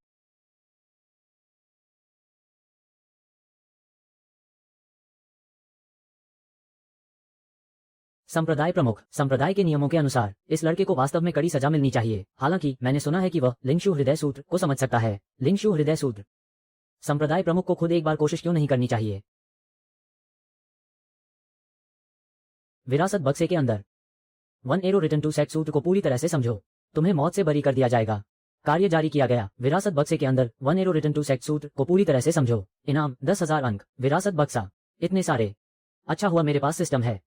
संप्रदाय प्रमुख, संप्रदाय के नियमों के अनुसार इस लड़के को वास्तव में कड़ी सजा मिलनी चाहिए। हालांकि मैंने सुना है कि वह लिंगशु हृदय सूत्र को समझ सकता है। लिंगशु हृदय सूत्र? संप्रदाय प्रमुख को खुद एक बार कोशिश क्यों नहीं करनी चाहिए? विरासत बक्से के अंदर 1 एरो रिटर्न टू सेट सूत्र को पूरी तरह से समझो। तुम्हें मौत से बरी कर दिया जाएगा। कार्य जारी किया गया। विरासत बक्से के अंदर 1 एरो रिटर्न टू सेट सूत्र को पूरी तरह से समझो। इनाम 10,000 अंक। विरासत बक्सा? इतने सारे? अच्छा हुआ मेरे पास सिस्टम है।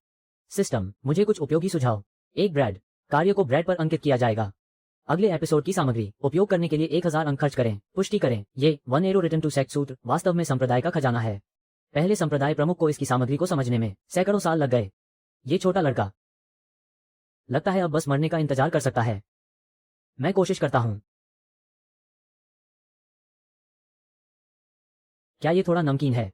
सिस्टम? मुझे कुछ उपयोगी सुझाव। एक ब्रेड। कार्य को ब्रेड पर अंकित किया जाएगा। अगले एपिसोड की सामग्री उपयोग करने के लिए 1000 अंक खर्च करें। पुष्टि करें, ये 1 एरो रिटर्न टू सेट सूत्र वास्तव में संप्रदाय का खजाना है। पहले संप्रदाय प्रमुख को इसकी सामग्री को समझने में सैकड़ों साल लग गए। ये छोटा लड़का लगता है अब बस मरने का इंतजार कर सकता है। मैं कोशिश करता हूं। क्या ये थोड़ा नमकीन है?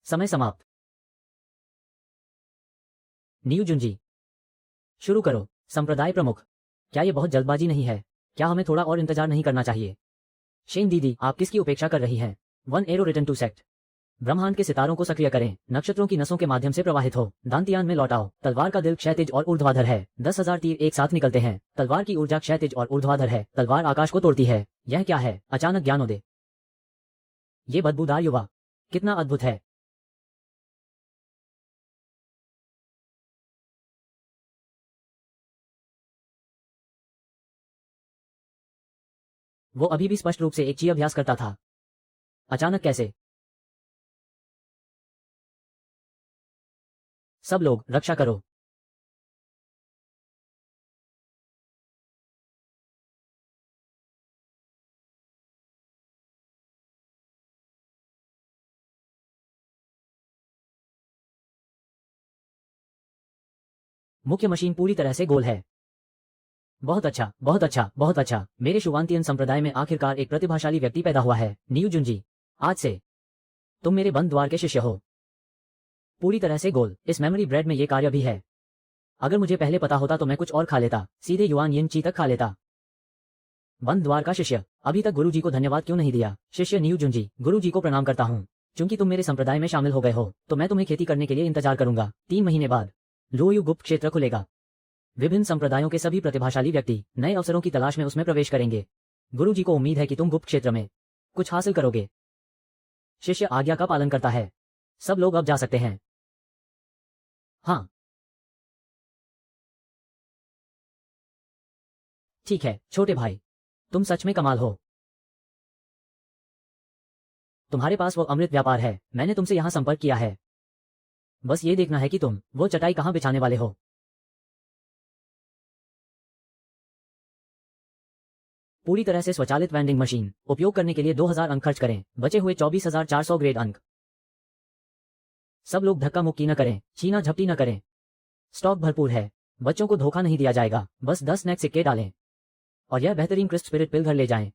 समय समाप्त। नियू जुनजी, शुरू करो। संप्रदाय प्रमुख, क्या ये बहुत जल्दबाजी नहीं है? क्या हमें थोड़ा और इंतजार नहीं करना चाहिए? शेन दीदी, आप किसकी उपेक्षा कर रही हैं? 1 एरो रिटर्न टू सेट। ब्रह्मांड के सितारों को सक्रिय करें। नक्षत्रों की नसों के माध्यम से प्रवाहित हो। दांतियान में लौटाओ। तलवार का दिल क्षैतिज और ऊर्ध्वाधर है। 10,000 तीर एक साथ निकलते हैं। तलवार की ऊर्जा क्षैतिज और ऊर्ध्वाधर है। तलवार आकाश को तोड़ती है। यह क्या है? अचानक ज्ञानोदय। ये बदबूदार युवा कितना अद्भुत है। वो अभी भी स्पष्ट रूप से एक ची अभ्यास करता था। अचानक कैसे? सब लोग रक्षा करो। मुख्य मशीन पूरी तरह से गोल है। बहुत अच्छा, बहुत अच्छा, बहुत अच्छा। मेरे शुवांतियन संप्रदाय में आखिरकार एक प्रतिभाशाली व्यक्ति पैदा हुआ है। नियू जुनजी, आज से तुम मेरे बंद द्वार के शिष्य हो। पूरी तरह से गोल। इस मेमोरी ब्रेड में ये कार्य भी है। अगर मुझे पहले पता होता तो मैं कुछ और खा लेता। सीधे युआन यिन ची तक खा लेता। बंद द्वार का शिष्य, अभी तक गुरुजी को धन्यवाद क्यों नहीं दिया? शिष्य नियू जुनजी, गुरुजी को प्रणाम करता हूँ। चूंकि तुम मेरे संप्रदाय में शामिल हो गए हो तो मैं तुम्हें खेती करने के लिए इंतजार करूंगा। 3 महीने बाद लोयू गुप्त क्षेत्र खुलेगा। विभिन्न संप्रदायों के सभी प्रतिभाशाली व्यक्ति नए अवसरों की तलाश में उसमें प्रवेश करेंगे। गुरुजी को उम्मीद है कि तुम गुप्त क्षेत्र में कुछ हासिल करोगे। शिष्य आज्ञा का पालन करता है। सब लोग अब जा सकते हैं। हाँ, ठीक है छोटे भाई, तुम सच में कमाल हो। तुम्हारे पास वो अमृत व्यापार है। मैंने तुमसे यहां संपर्क किया है। बस ये देखना है कि तुम वो चटाई कहां बिछाने वाले हो। पूरी तरह से स्वचालित वेंडिंग मशीन उपयोग करने के लिए 2000 अंक खर्च करें। बचे हुए 24,400 ग्रेड अंक। सब लोग धक्का मुक्की न करें, छीना झपटी न करें। स्टॉक भरपूर है। बच्चों को धोखा नहीं दिया जाएगा। बस 10 स्नैक सिक्के डालें और यह बेहतरीन क्रिस्प स्पिरिट पिल घर ले जाएं।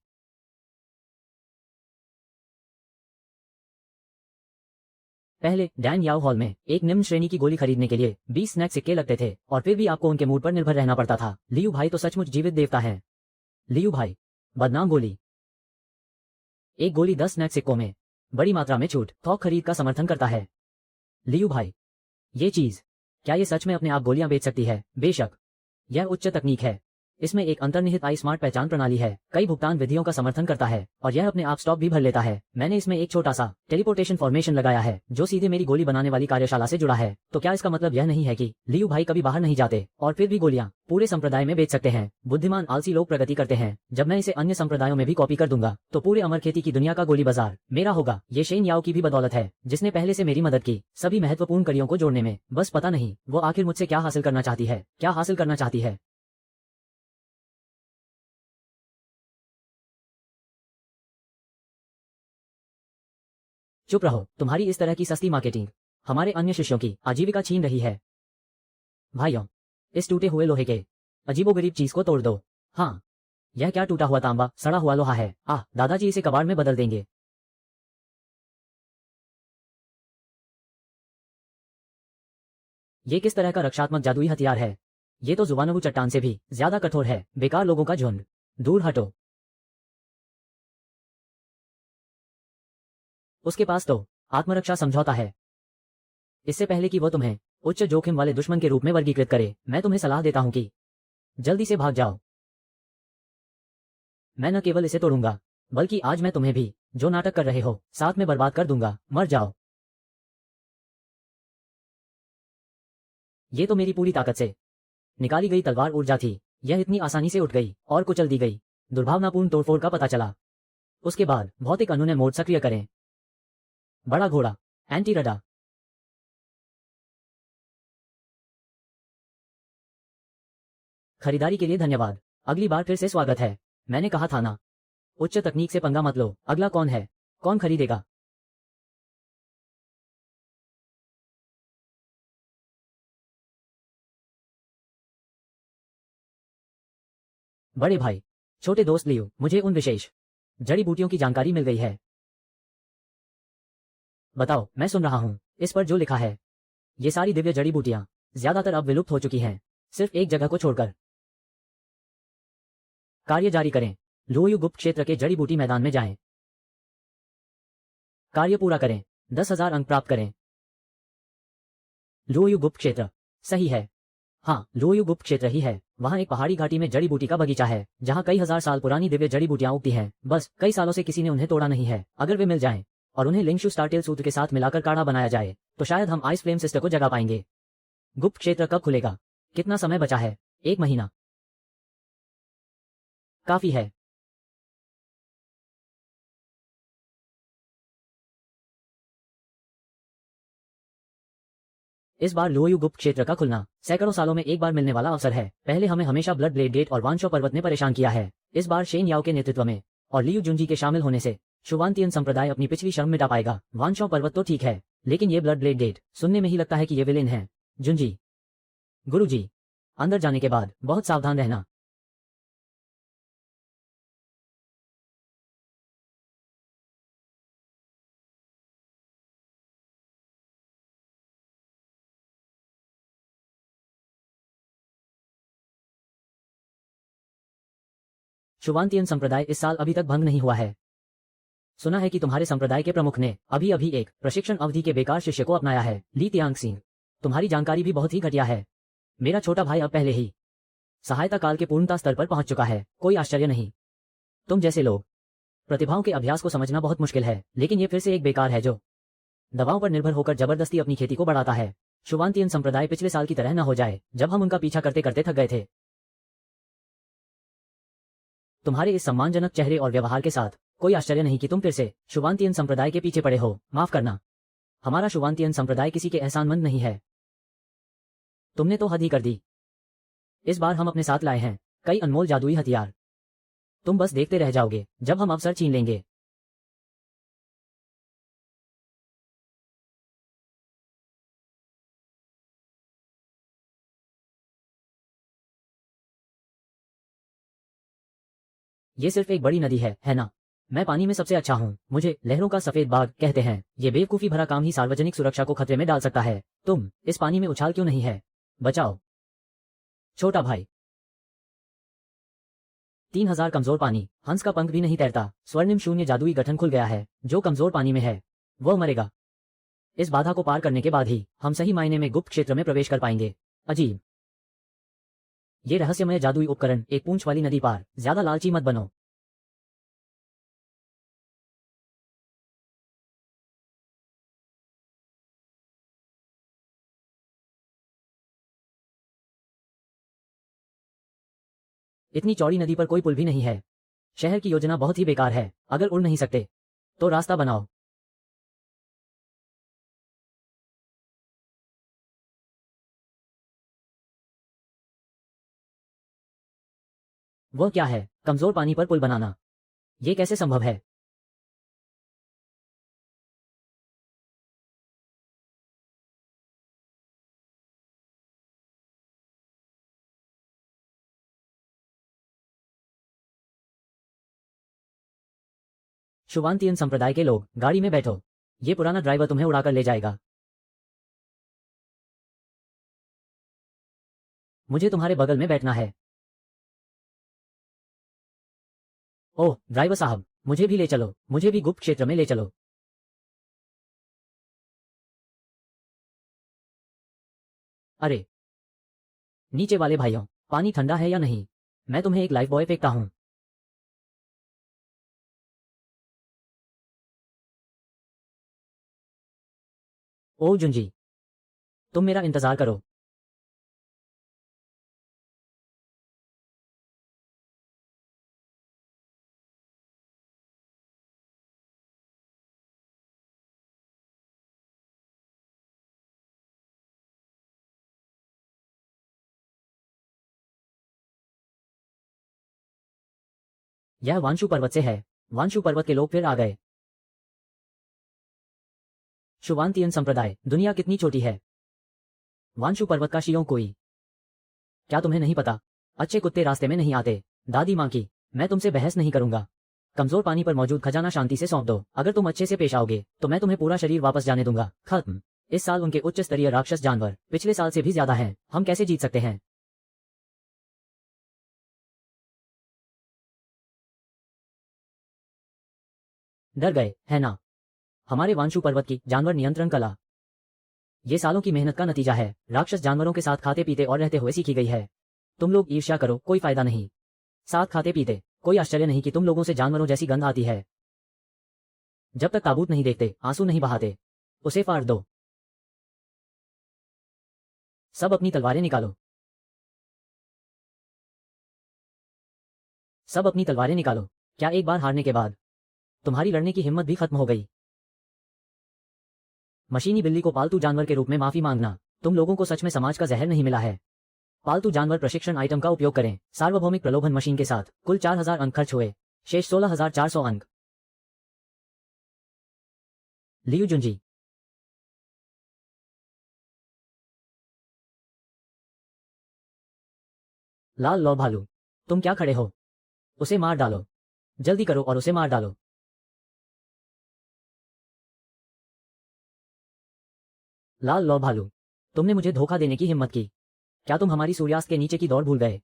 पहले डैन याओ हॉल में एक निम्न श्रेणी की गोली खरीदने के लिए 20 स्नैक सिक्के लगते थे और फिर भी आपको उनके मूड पर निर्भर रहना पड़ता था। लियू भाई तो सचमुच जीवित देवता है। लियू भाई, बदनाम गोली। एक गोली 10 स्नैक सिक्कों में बड़ी मात्रा में छूट थोक खरीद का समर्थन करता है। लियू भाई, ये चीज, क्या ये सच में अपने आप गोलियां बेच सकती है? बेशक, यह उच्च तकनीक है। इसमें एक अंतर्निहित आई स्मार्ट पहचान प्रणाली है, कई भुगतान विधियों का समर्थन करता है और यह अपने आप स्टॉक भी भर लेता है। मैंने इसमें एक छोटा सा टेलीपोर्टेशन फॉर्मेशन लगाया है जो सीधे मेरी गोली बनाने वाली कार्यशाला से जुड़ा है। तो क्या इसका मतलब यह नहीं है कि लियू भाई कभी बाहर नहीं जाते और फिर भी गोलियां पूरे संप्रदाय में बेच सकते हैं? बुद्धिमान आलसी लोग प्रगति करते हैं। जब मैं इसे अन्य संप्रदायों में भी कॉपी कर दूंगा तो पूरे अमर खेती की दुनिया का गोली बाजार मेरा होगा। ये शेन याओ की भी बदौलत है जिसने पहले से मेरी मदद की सभी महत्वपूर्ण कड़ियों को जोड़ने में। बस पता नहीं वो आखिर मुझसे क्या हासिल करना चाहती है, क्या हासिल करना चाहती है। चुप रहो, तुम्हारी इस तरह की सस्ती मार्केटिंग हमारे अन्य शिष्यों की आजीविका छीन रही है। भाइयों, इस टूटे हुए लोहे के अजीबोगरीब चीज को तोड़ दो। हाँ, यह क्या टूटा हुआ तांबा सड़ा हुआ लोहा है? दादाजी इसे कबाड़ में बदल देंगे। ये किस तरह का रक्षात्मक जादुई हथियार है? ये तो जुबानबू चट्टान से भी ज्यादा कठोर है। बेकार लोगों का झुंड, दूर हटो। उसके पास तो आत्मरक्षा समझौता है। इससे पहले कि वो तुम्हें उच्च जोखिम वाले दुश्मन के रूप में वर्गीकृत करे, मैं तुम्हें सलाह देता हूं कि जल्दी से भाग जाओ। मैं न केवल इसे तोड़ूंगा बल्कि आज मैं तुम्हें भी, जो नाटक कर रहे हो, साथ में बर्बाद कर दूंगा। मर जाओ। ये तो मेरी पूरी ताकत से निकाली गई तलवार ऊर्जा थी। यह इतनी आसानी से उठ गई और कुचल दी गई। दुर्भावनापूर्ण तोड़फोड़ का पता चला। उसके बाद भौतिक अनुनय मोड सक्रिय करें। बड़ा घोड़ा, एंटी रडा। खरीदारी के लिए धन्यवाद। अगली बार फिर से स्वागत है। मैंने कहा था ना, उच्च तकनीक से पंगा मत लो। अगला कौन है? कौन खरीदेगा? बड़े भाई, छोटे दोस्त लियो, मुझे उन विशेष जड़ी बूटियों की जानकारी मिल गई है। बताओ, मैं सुन रहा हूं। इस पर जो लिखा है, ये सारी दिव्य जड़ी बूटियां ज्यादातर अब विलुप्त हो चुकी हैं, सिर्फ एक जगह को छोड़कर। कार्य जारी करें। लोयू गुप्त क्षेत्र के जड़ी बूटी मैदान में जाएं। कार्य पूरा करें। 10,000 अंक प्राप्त करें। लोयू गुप्त क्षेत्र सही है। हाँ, लोयू गुप्त क्षेत्र ही है। वहाँ एक पहाड़ी घाटी में जड़ी बूटी का बगीचा है जहाँ कई हजार साल पुरानी दिव्य जड़ी बूटियां उगती हैं। बस कई सालों से किसी ने उन्हें तोड़ा नहीं है। अगर वे मिल जाएं और उन्हें लिंगशु स्टारटेल सूत्र के साथ मिलाकर काढ़ा बनाया जाए तो शायद हम आइस फ्लेम सिस्टर को जगा पाएंगे। गुप्त क्षेत्र कब खुलेगा? कितना समय बचा है? 1 महीना काफी है। इस बार लोयू गुप्त क्षेत्र का खुलना सैकड़ों सालों में एक बार मिलने वाला अवसर है। पहले हमें हमेशा ब्लड ब्लेड गेट और वानशो पर्वत ने परेशान किया है। इस बार शेन याओ के नेतृत्व में और लियू जुंजी के शामिल होने से शुवानतियन संप्रदाय अपनी पिछली शर्म मिटा पाएगा। वानशो पर्वत तो ठीक है, लेकिन ये ब्लड ब्लेड गेट सुनने में ही लगता है कि ये विलेन है। जुंजी, गुरुजी, अंदर जाने के बाद बहुत सावधान रहना। शुवानतियन संप्रदाय इस साल अभी तक भंग नहीं हुआ है। सुना है कि तुम्हारे संप्रदाय के प्रमुख ने अभी अभी एक प्रशिक्षण अवधि के बेकार शिष्य को अपनाया है। ली तियांग सिंह, तुम्हारी जानकारी भी बहुत ही घटिया है। मेरा छोटा भाई अब पहले ही सहायता काल के पूर्णता स्तर पर पहुंच चुका है। कोई आश्चर्य नहीं। तुम जैसे लोग प्रतिभाओं के अभ्यास को समझना बहुत मुश्किल है, लेकिन ये फिर से एक बेकार है जो दवाओं पर निर्भर होकर जबरदस्ती अपनी खेती को बढ़ाता है। शुवानतियन संप्रदाय पिछले साल की तरह न हो जाए जब हम उनका पीछा करते करते थक गए थे। तुम्हारे इस सम्मानजनक चेहरे और व्यवहार के साथ कोई आश्चर्य नहीं कि तुम फिर से शुवानतियन संप्रदाय के पीछे पड़े हो। माफ करना, हमारा शुवानतियन संप्रदाय किसी के एहसानमंद नहीं है। तुमने तो हद ही कर दी। इस बार हम अपने साथ लाए हैं कई अनमोल जादुई हथियार। तुम बस देखते रह जाओगे जब हम अवसर छीन लेंगे। ये सिर्फ एक बड़ी नदी है ना? मैं पानी में सबसे अच्छा हूँ। मुझे लहरों का सफेद बाघ कहते हैं। ये बेवकूफी भरा काम ही सार्वजनिक सुरक्षा को खतरे में डाल सकता है। तुम इस पानी में उछाल क्यों नहीं है? बचाओ छोटा भाई। 3000 कमजोर पानी। हंस का पंख भी नहीं तैरता। स्वर्णिम शून्य जादुई गठन खुल गया है। जो कमजोर पानी में है वह मरेगा। इस बाधा को पार करने के बाद ही हम सही मायने में गुप्त क्षेत्र में प्रवेश कर पाएंगे। अजीब। ये रहस्यमय जादुई उपकरण एक पूंछ वाली नदी पार। ज्यादा लालची मत बनो। इतनी चौड़ी नदी पर कोई पुल भी नहीं है। शहर की योजना बहुत ही बेकार है। अगर उड़ नहीं सकते तो रास्ता बनाओ। वह क्या है? कमजोर पानी पर पुल बनाना। ये कैसे संभव है? शुभांतियन संप्रदाय के लोग, गाड़ी में बैठो। ये पुराना ड्राइवर तुम्हें उड़ाकर ले जाएगा। मुझे तुम्हारे बगल में बैठना है। ओह ड्राइवर साहब, मुझे भी ले चलो। मुझे भी गुप्त क्षेत्र में ले चलो। अरे नीचे वाले भाइयों, पानी ठंडा है या नहीं? मैं तुम्हें एक लाइफ बॉय फेंकता हूँ। ओह जुंजी, तुम मेरा इंतजार करो। यह वांशु पर्वत से है। वांशु पर्वत के लोग फिर आ गए। शुभांतियन संप्रदाय, दुनिया कितनी छोटी है। वांशु पर्वत का शियों कोई। क्या तुम्हें नहीं पता? अच्छे कुत्ते रास्ते में नहीं आते। दादी माँ की। मैं तुमसे बहस नहीं करूंगा। कमजोर पानी पर मौजूद खजाना शांति से सौंप दो। अगर तुम अच्छे से पेश आओगे तो मैं तुम्हें पूरा शरीर वापस जाने दूंगा। खत्म। इस साल उनके उच्च स्तरीय राक्षस जानवर पिछले साल से भी ज्यादा हैं। हम कैसे जीत सकते हैं? डर गए है ना? हमारे वांशु पर्वत की जानवर नियंत्रण कला। ये सालों की मेहनत का नतीजा है। राक्षस जानवरों के साथ खाते पीते और रहते हुए सीखी गई है। तुम लोग ईर्ष्या करो, कोई फायदा नहीं। साथ खाते पीते, कोई आश्चर्य नहीं कि तुम लोगों से जानवरों जैसी गंध आती है। जब तक ताबूत नहीं देखते, आंसू नहीं बहाते। उसे फाड़ दो। सब अपनी तलवारें निकालो। सब अपनी तलवारें निकालो। क्या एक बार हारने के बाद तुम्हारी लड़ने की हिम्मत भी खत्म हो गई? मशीनी बिल्ली को पालतू जानवर के रूप में माफी मांगना। तुम लोगों को सच में समाज का जहर नहीं मिला है। पालतू जानवर प्रशिक्षण आइटम का उपयोग करें। सार्वभौमिक प्रलोभन मशीन के साथ कुल 4000 अंक खर्च हुए। शेष 16400 अंक। लियू जुंजी। लाल लौ भालू, तुम क्या खड़े हो? उसे मार डालो। जल्दी करो और उसे मार डालो। लाल लौ भालू, तुमने मुझे धोखा देने की हिम्मत की। क्या तुम हमारी सूर्यास्त के नीचे की दौड़ भूल गए?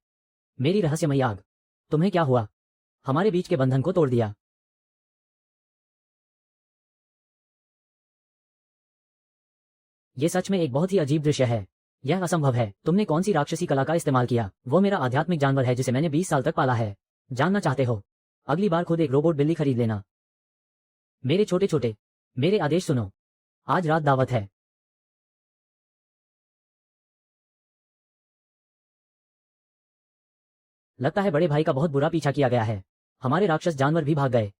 मेरी रहस्यमयी आग। तुम्हें क्या हुआ? हमारे बीच के बंधन को तोड़ दिया। ये सच में एक बहुत ही अजीब दृश्य है। यह असंभव है। तुमने कौन सी राक्षसी कला का इस्तेमाल किया? वो मेरा आध्यात्मिक जानवर है जिसे मैंने 20 साल तक पाला है। जानना चाहते हो? अगली बार खुद एक रोबोट बिल्ली खरीद लेना। मेरे छोटे छोटे, मेरे आदेश सुनो। आज रात दावत है। लगता है बड़े भाई का बहुत बुरा पीछा किया गया है। हमारे राक्षस जानवर भी भाग गए।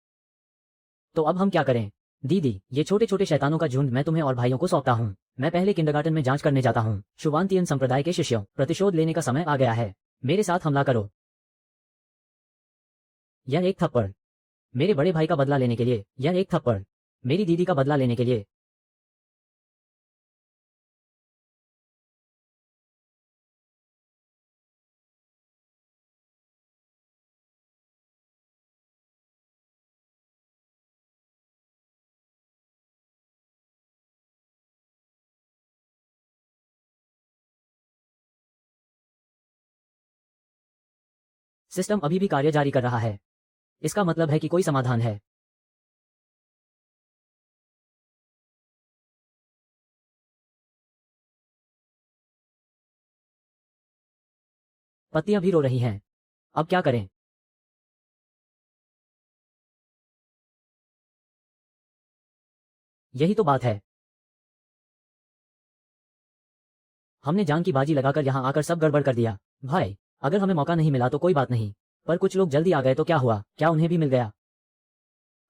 तो अब हम क्या करें? दीदी, ये छोटे छोटे शैतानों का झुंड मैं तुम्हें और भाइयों को सौंपता हूँ। मैं पहले किंडरगार्टन में जांच करने जाता हूँ। शुभांतियन संप्रदाय के शिष्यों, प्रतिशोध लेने का समय आ गया है। मेरे साथ हमला करो। यह एक थप्पड़। मेरे बड़े भाई का बदला लेने के लिए। यह एक थप्पड़। मेरी दीदी का बदला लेने के लिए। सिस्टम अभी भी कार्य जारी कर रहा है। इसका मतलब है कि कोई समाधान है। पत्तियां भी रो रही हैं। अब क्या करें? यही तो बात है। हमने जान की बाजी लगाकर यहां आकर सब गड़बड़ कर दिया। भाई, अगर हमें मौका नहीं मिला तो कोई बात नहीं, पर कुछ लोग जल्दी आ गए तो क्या हुआ? क्या उन्हें भी मिल गया?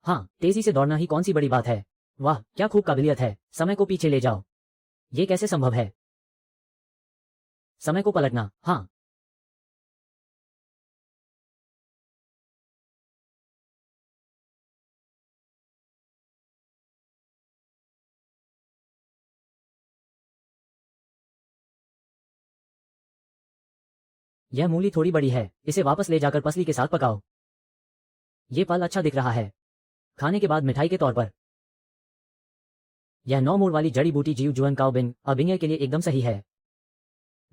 हाँ, तेजी से दौड़ना ही कौन सी बड़ी बात है। वाह, क्या खूब काबिलियत है। समय को पीछे ले जाओ। ये कैसे संभव है? समय को पलटना, हाँ। यह मूली थोड़ी बड़ी है, इसे वापस ले जाकर पसली के साथ पकाओ। ये फल अच्छा दिख रहा है। खाने के बाद मिठाई के तौर पर। यह 9 मूल वाली जड़ी बूटी जीव जुअन काओबिंग अबिंगे के लिए एकदम सही है।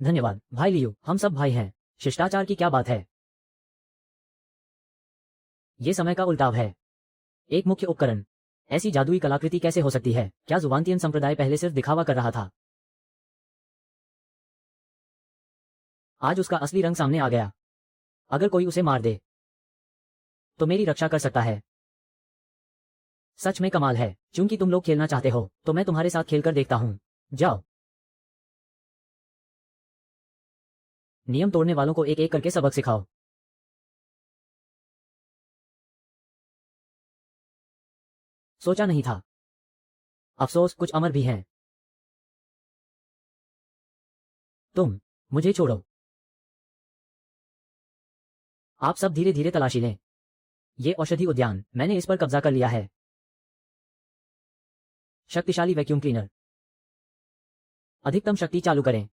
धन्यवाद भाई लियो, हम सब भाई हैं। शिष्टाचार की क्या बात है? ये समय का उल्टाव है। एक मुख्य उपकरण। ऐसी जादुई कलाकृति कैसे हो सकती है? क्या जुवांतियन संप्रदाय पहले सिर्फ दिखावा कर रहा था? आज उसका असली रंग सामने आ गया। अगर कोई उसे मार दे तो मेरी रक्षा कर सकता है। सच में कमाल है। चूंकि तुम लोग खेलना चाहते हो तो मैं तुम्हारे साथ खेलकर देखता हूं। जाओ। नियम तोड़ने वालों को एक एक करके सबक सिखाओ। सोचा नहीं था। अफसोस, कुछ अमर भी हैं। तुम मुझे छोड़ो। आप सब धीरे धीरे तलाशी लें। ये औषधि उद्यान, मैंने इस पर कब्जा कर लिया है। शक्तिशाली वैक्यूम क्लीनर। अधिकतम शक्ति चालू करें।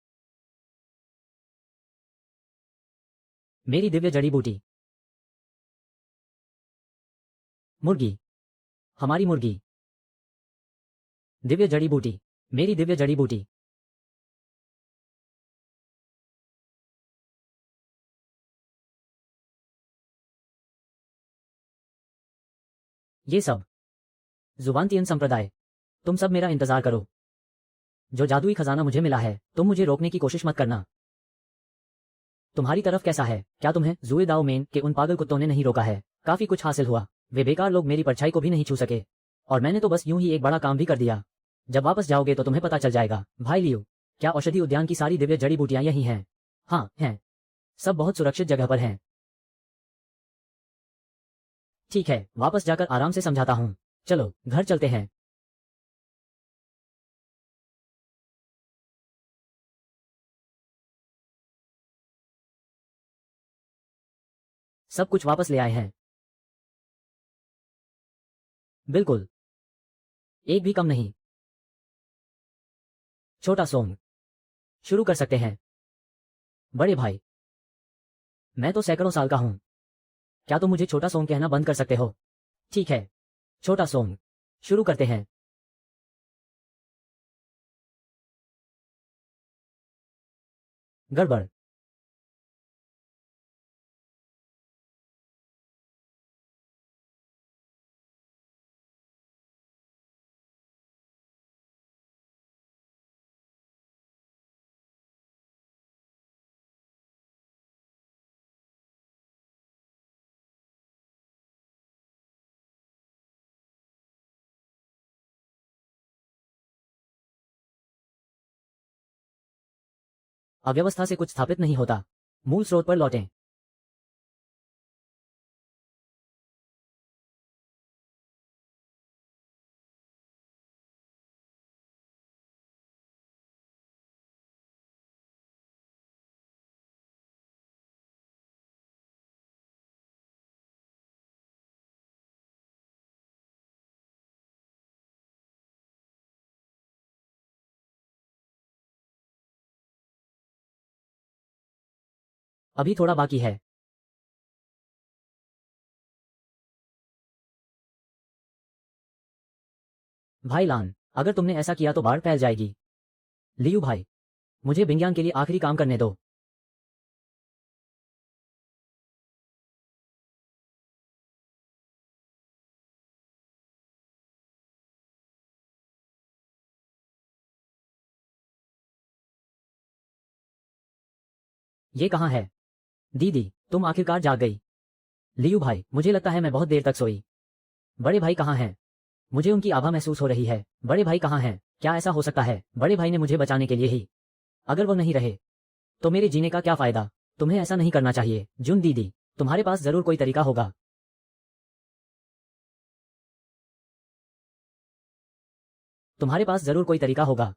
मेरी दिव्य जड़ी बूटी। मुर्गी। हमारी मुर्गी। दिव्य जड़ी बूटी। मेरी दिव्य जड़ी बूटी। ये सब जुबानतियन संप्रदाय। तुम सब मेरा इंतजार करो। जो जादुई खजाना मुझे मिला है, तुम मुझे रोकने की कोशिश मत करना। तुम्हारी तरफ कैसा है? क्या तुम्हें जुए दाओ मेन के उन पागल कुत्तों ने नहीं रोका है? काफी कुछ हासिल हुआ। वे बेकार लोग मेरी परछाई को भी नहीं छू सके, और मैंने तो बस यूं ही एक बड़ा काम भी कर दिया। जब वापस जाओगे तो तुम्हें पता चल जाएगा। भाई लियो, क्या औषधि उद्यान की सारी दिव्य जड़ी बूटियां यही हैं? हाँ, हैं। सब बहुत सुरक्षित जगह पर हैं। ठीक है, वापस जाकर आराम से समझाता हूँ। चलो घर चलते हैं। सब कुछ वापस ले आए हैं। बिल्कुल। एक भी कम नहीं। छोटा सोंग। शुरू कर सकते हैं। बड़े भाई, मैं तो सैकड़ों साल का हूं। क्या तुम मुझे छोटा सोंग कहना बंद कर सकते हो? ठीक है, छोटा सोंग। शुरू करते हैं। गड़बड़। अव्यवस्था से कुछ स्थापित नहीं होता। मूल स्रोत पर लौटें। अभी थोड़ा बाकी है। भाई लान, अगर तुमने ऐसा किया तो बाढ़ फैल जाएगी। लियू भाई, मुझे बिंगियान के लिए आखिरी काम करने दो। ये कहाँ है? दीदी, तुम आखिरकार जाग गई। लियू भाई, मुझे लगता है मैं बहुत देर तक सोई। बड़े भाई कहाँ हैं? मुझे उनकी आभा महसूस हो रही है। बड़े भाई कहाँ हैं? क्या ऐसा हो सकता है? बड़े भाई ने मुझे बचाने के लिए ही। अगर वो नहीं रहे तो मेरे जीने का क्या फायदा? तुम्हें ऐसा नहीं करना चाहिए। जुन दीदी, तुम्हारे पास जरूर कोई तरीका होगा। तुम्हारे पास जरूर कोई तरीका होगा।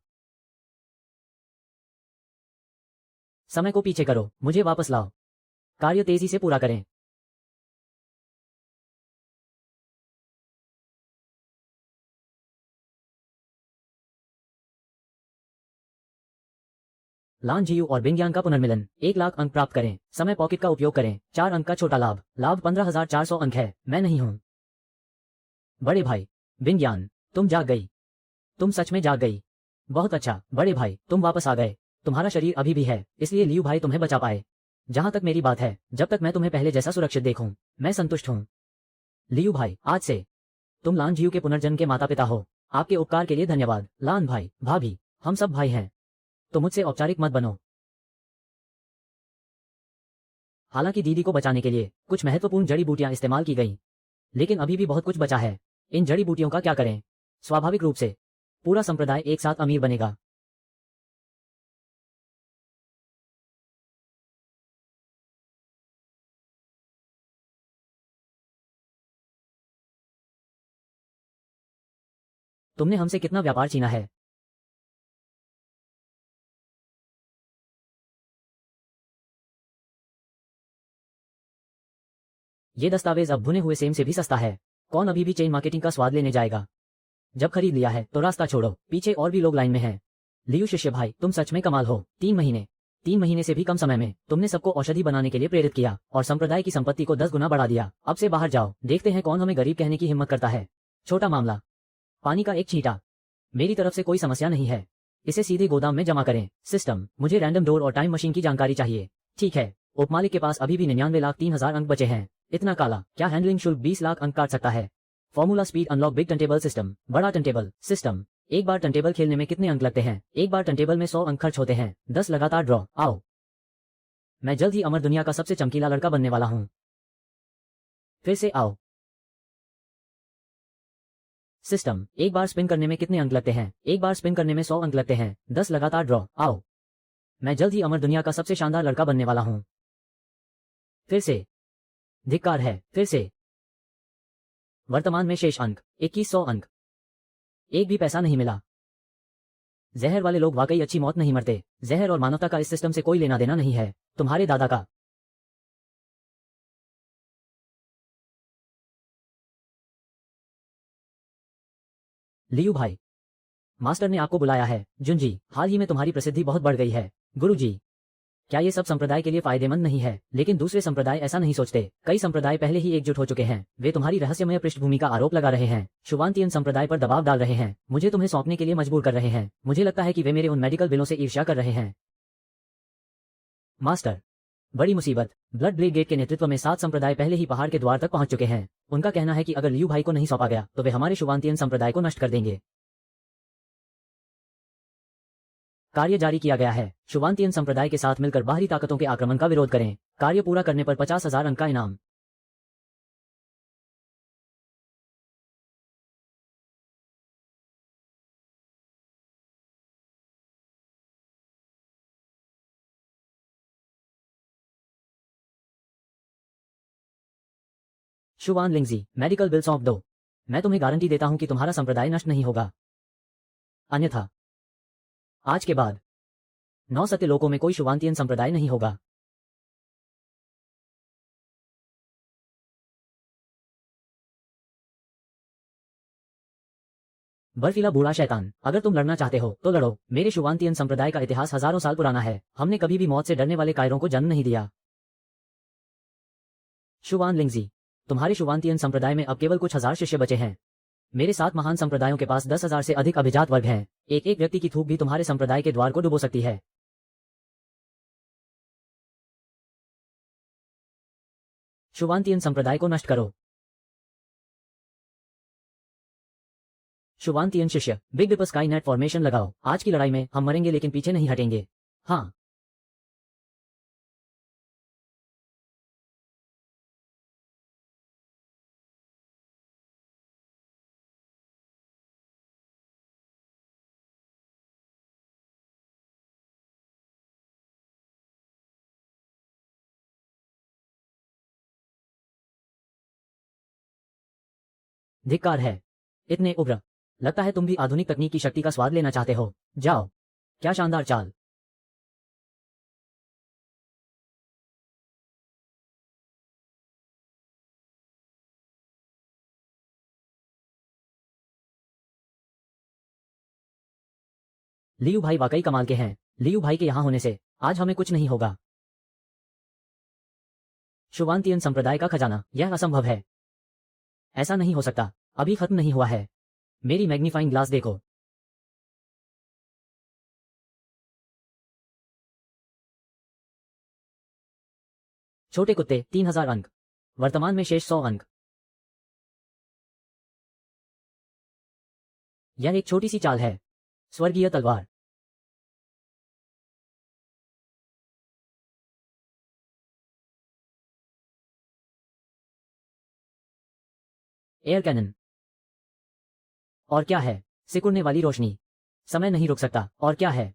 समय को पीछे करो, मुझे वापस लाओ। कार्य तेजी से पूरा करें। लान जीयू और बिंगयान का पुनर्मिलन। 1 लाख अंक प्राप्त करें। समय पॉकेट का उपयोग करें। 4 अंक का छोटा लाभ। लाभ 15,400 अंक है। मैं नहीं हूं। बड़े भाई, बिंगयान, तुम जाग गई। तुम सच में जाग गई। बहुत अच्छा, बड़े भाई, तुम वापस आ गए। तुम्हारा शरीर अभी भी है, इसलिए लियू भाई तुम्हें बचा पाए। जहां तक मेरी बात है, जब तक मैं तुम्हें पहले जैसा सुरक्षित देखूं, मैं संतुष्ट हूं। लियू भाई, आज से तुम लान जीयू के पुनर्जन्म के माता पिता हो। आपके उपकार के लिए धन्यवाद। लान भाई, भाभी, हम सब भाई हैं, तो मुझसे औपचारिक मत बनो। हालांकि दीदी को बचाने के लिए कुछ महत्वपूर्ण जड़ी बूटियां इस्तेमाल की गई, लेकिन अभी भी बहुत कुछ बचा है। इन जड़ी बूटियों का क्या करें? स्वाभाविक रूप से पूरा संप्रदाय एक साथ अमीर बनेगा। तुमने हमसे कितना व्यापार छीना है? ये दस्तावेज अब भुने हुए सेम से भी सस्ता है। कौन अभी भी चेन मार्केटिंग का स्वाद लेने जाएगा? जब खरीद लिया है तो रास्ता छोड़ो, पीछे और भी लोग लाइन में हैं। लियू शिष्य भाई, तुम सच में कमाल हो। 3 महीने से भी कम समय में तुमने सबको औषधि बनाने के लिए प्रेरित किया और संप्रदाय की संपत्ति को 10 गुना बढ़ा दिया। अब से बाहर जाओ, देखते हैं कौन हमें गरीब कहने की हिम्मत करता है। छोटा मामला, पानी का एक छींटा। मेरी तरफ से कोई समस्या नहीं है। इसे सीधे गोदाम में जमा करें। सिस्टम, मुझे रैंडम डोर और टाइम मशीन की जानकारी चाहिए। ठीक है, उपमालिक के पास अभी भी 99,03,000 अंक बचे हैं। इतना काला, क्या हैंडलिंग शुल्क 20 लाख अंक काट सकता है? Formula speed unlock big turntable system, बड़ा टर्नटेबल सिस्टम। एक बार टर्नटेबल खेलने में कितने अंक लगते हैं? एक बार टर्नटेबल में 100 अंक खर्च होते हैं। 10 लगातार ड्रॉ। आओ, मैं जल्द ही अमर दुनिया का सबसे चमकीला लड़का बनने वाला हूँ। फिर से आओ। सिस्टम, एक बार स्पिन करने में कितने अंक लगते हैं? एक बार स्पिन करने में 100 अंक लगते हैं। 10 लगातार ड्रॉ। आओ, मैं जल्द ही अमर दुनिया का सबसे शानदार लड़का बनने वाला हूँ। फिर से धिक्कार है। फिर से वर्तमान में शेष अंक 2100 अंक। एक भी पैसा नहीं मिला। जहर वाले लोग वाकई अच्छी मौत नहीं मरते। जहर और मानवता का इस सिस्टम से कोई लेना देना नहीं है। तुम्हारे दादा का। लियू भाई, मास्टर ने आपको बुलाया है। जुनजी, हाल ही में तुम्हारी प्रसिद्धि बहुत बढ़ गई है। गुरुजी, क्या ये सब संप्रदाय के लिए फायदेमंद नहीं है? लेकिन दूसरे संप्रदाय ऐसा नहीं सोचते। कई संप्रदाय पहले ही एकजुट हो चुके हैं। वे तुम्हारी रहस्यमय पृष्ठभूमि का आरोप लगा रहे हैं। शुभांतियन संप्रदाय पर दबाव डाल रहे हैं। मुझे तुम्हें सौंपने के लिए मजबूर कर रहे हैं। मुझे लगता है कि वे मेरे उन मेडिकल बिलों से ईर्ष्या कर रहे हैं। मास्टर, बड़ी मुसीबत। ब्लड ब्रिगेड के नेतृत्व में 7 संप्रदाय पहले ही पहाड़ के द्वार तक पहुंच चुके हैं। उनका कहना है कि अगर लियू भाई को नहीं सौंपा गया तो वे हमारे शुभांतियन संप्रदाय को नष्ट कर देंगे। कार्य जारी किया गया है। शुभांतियन संप्रदाय के साथ मिलकर बाहरी ताकतों के आक्रमण का विरोध करें। कार्य पूरा करने पर 50,000 अंक का इनाम। शुभान लिंगजी, मेडिकल बिल सौंप दो। मैं तुम्हें गारंटी देता हूं कि तुम्हारा संप्रदाय नष्ट नहीं होगा। अन्यथा आज के बाद 9 सत्य लोकों में कोई शुभांतियन संप्रदाय नहीं होगा। बर्फीला बूढ़ा शैतान, अगर तुम लड़ना चाहते हो तो लड़ो। मेरे शुभांतियन संप्रदाय का इतिहास हजारों साल पुराना है। हमने कभी भी मौत से डरने वाले कायरों को जन्म नहीं दिया। शुभान लिंगजी, तुम्हारे शुभांतियन संप्रदाय में अब केवल कुछ हजार शिष्य बचे हैं। मेरे 7 महान संप्रदायों के पास 10,000 से अधिक अभिजात वर्ग हैं। एक एक व्यक्ति की थूक भी तुम्हारे संप्रदाय के द्वार को डुबो सकती है। शुभांतियन संप्रदाय को नष्ट करो। शुभांतियन शिष्य, big dip sky net formation लगाओ। आज की लड़ाई में हम मरेंगे लेकिन पीछे नहीं हटेंगे। हाँ, धिक्कार है। इतने उग्र। लगता है तुम भी आधुनिक तकनीक की शक्ति का स्वाद लेना चाहते हो। जाओ। क्या शानदार चाल। लियू भाई वाकई कमाल के हैं। लियू भाई के यहां होने से आज हमें कुछ नहीं होगा। शुवांतियन संप्रदाय का खजाना, यह असंभव है। ऐसा नहीं हो सकता। अभी खत्म नहीं हुआ है। मेरी मैग्नीफाइंग ग्लास देखो। छोटे कुत्ते 3000 अंक। वर्तमान में शेष 100 अंक। यह एक छोटी सी चाल है। स्वर्गीय तलवार। Air cannon. और क्या है? सिकुड़ने वाली रोशनी। समय नहीं रुक सकता। और क्या है?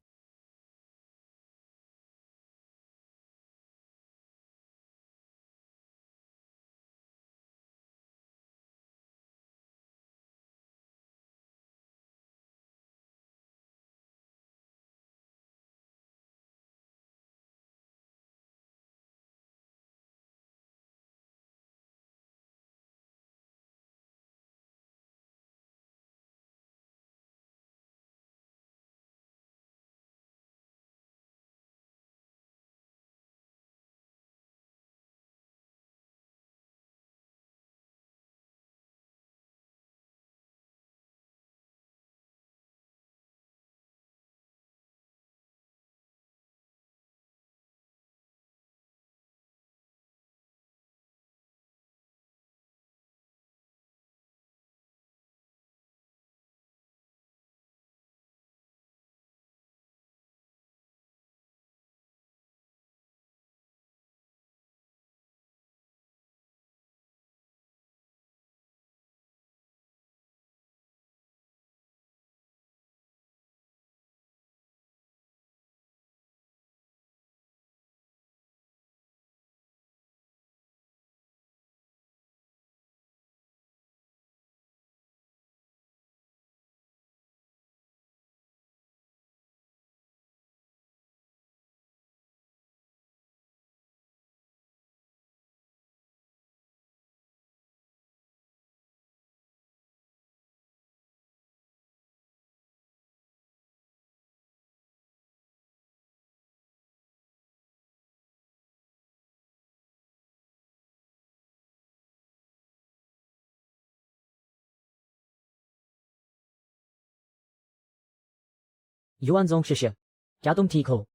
युआनजोंग शिष्य, क्या तुम ठीक हो?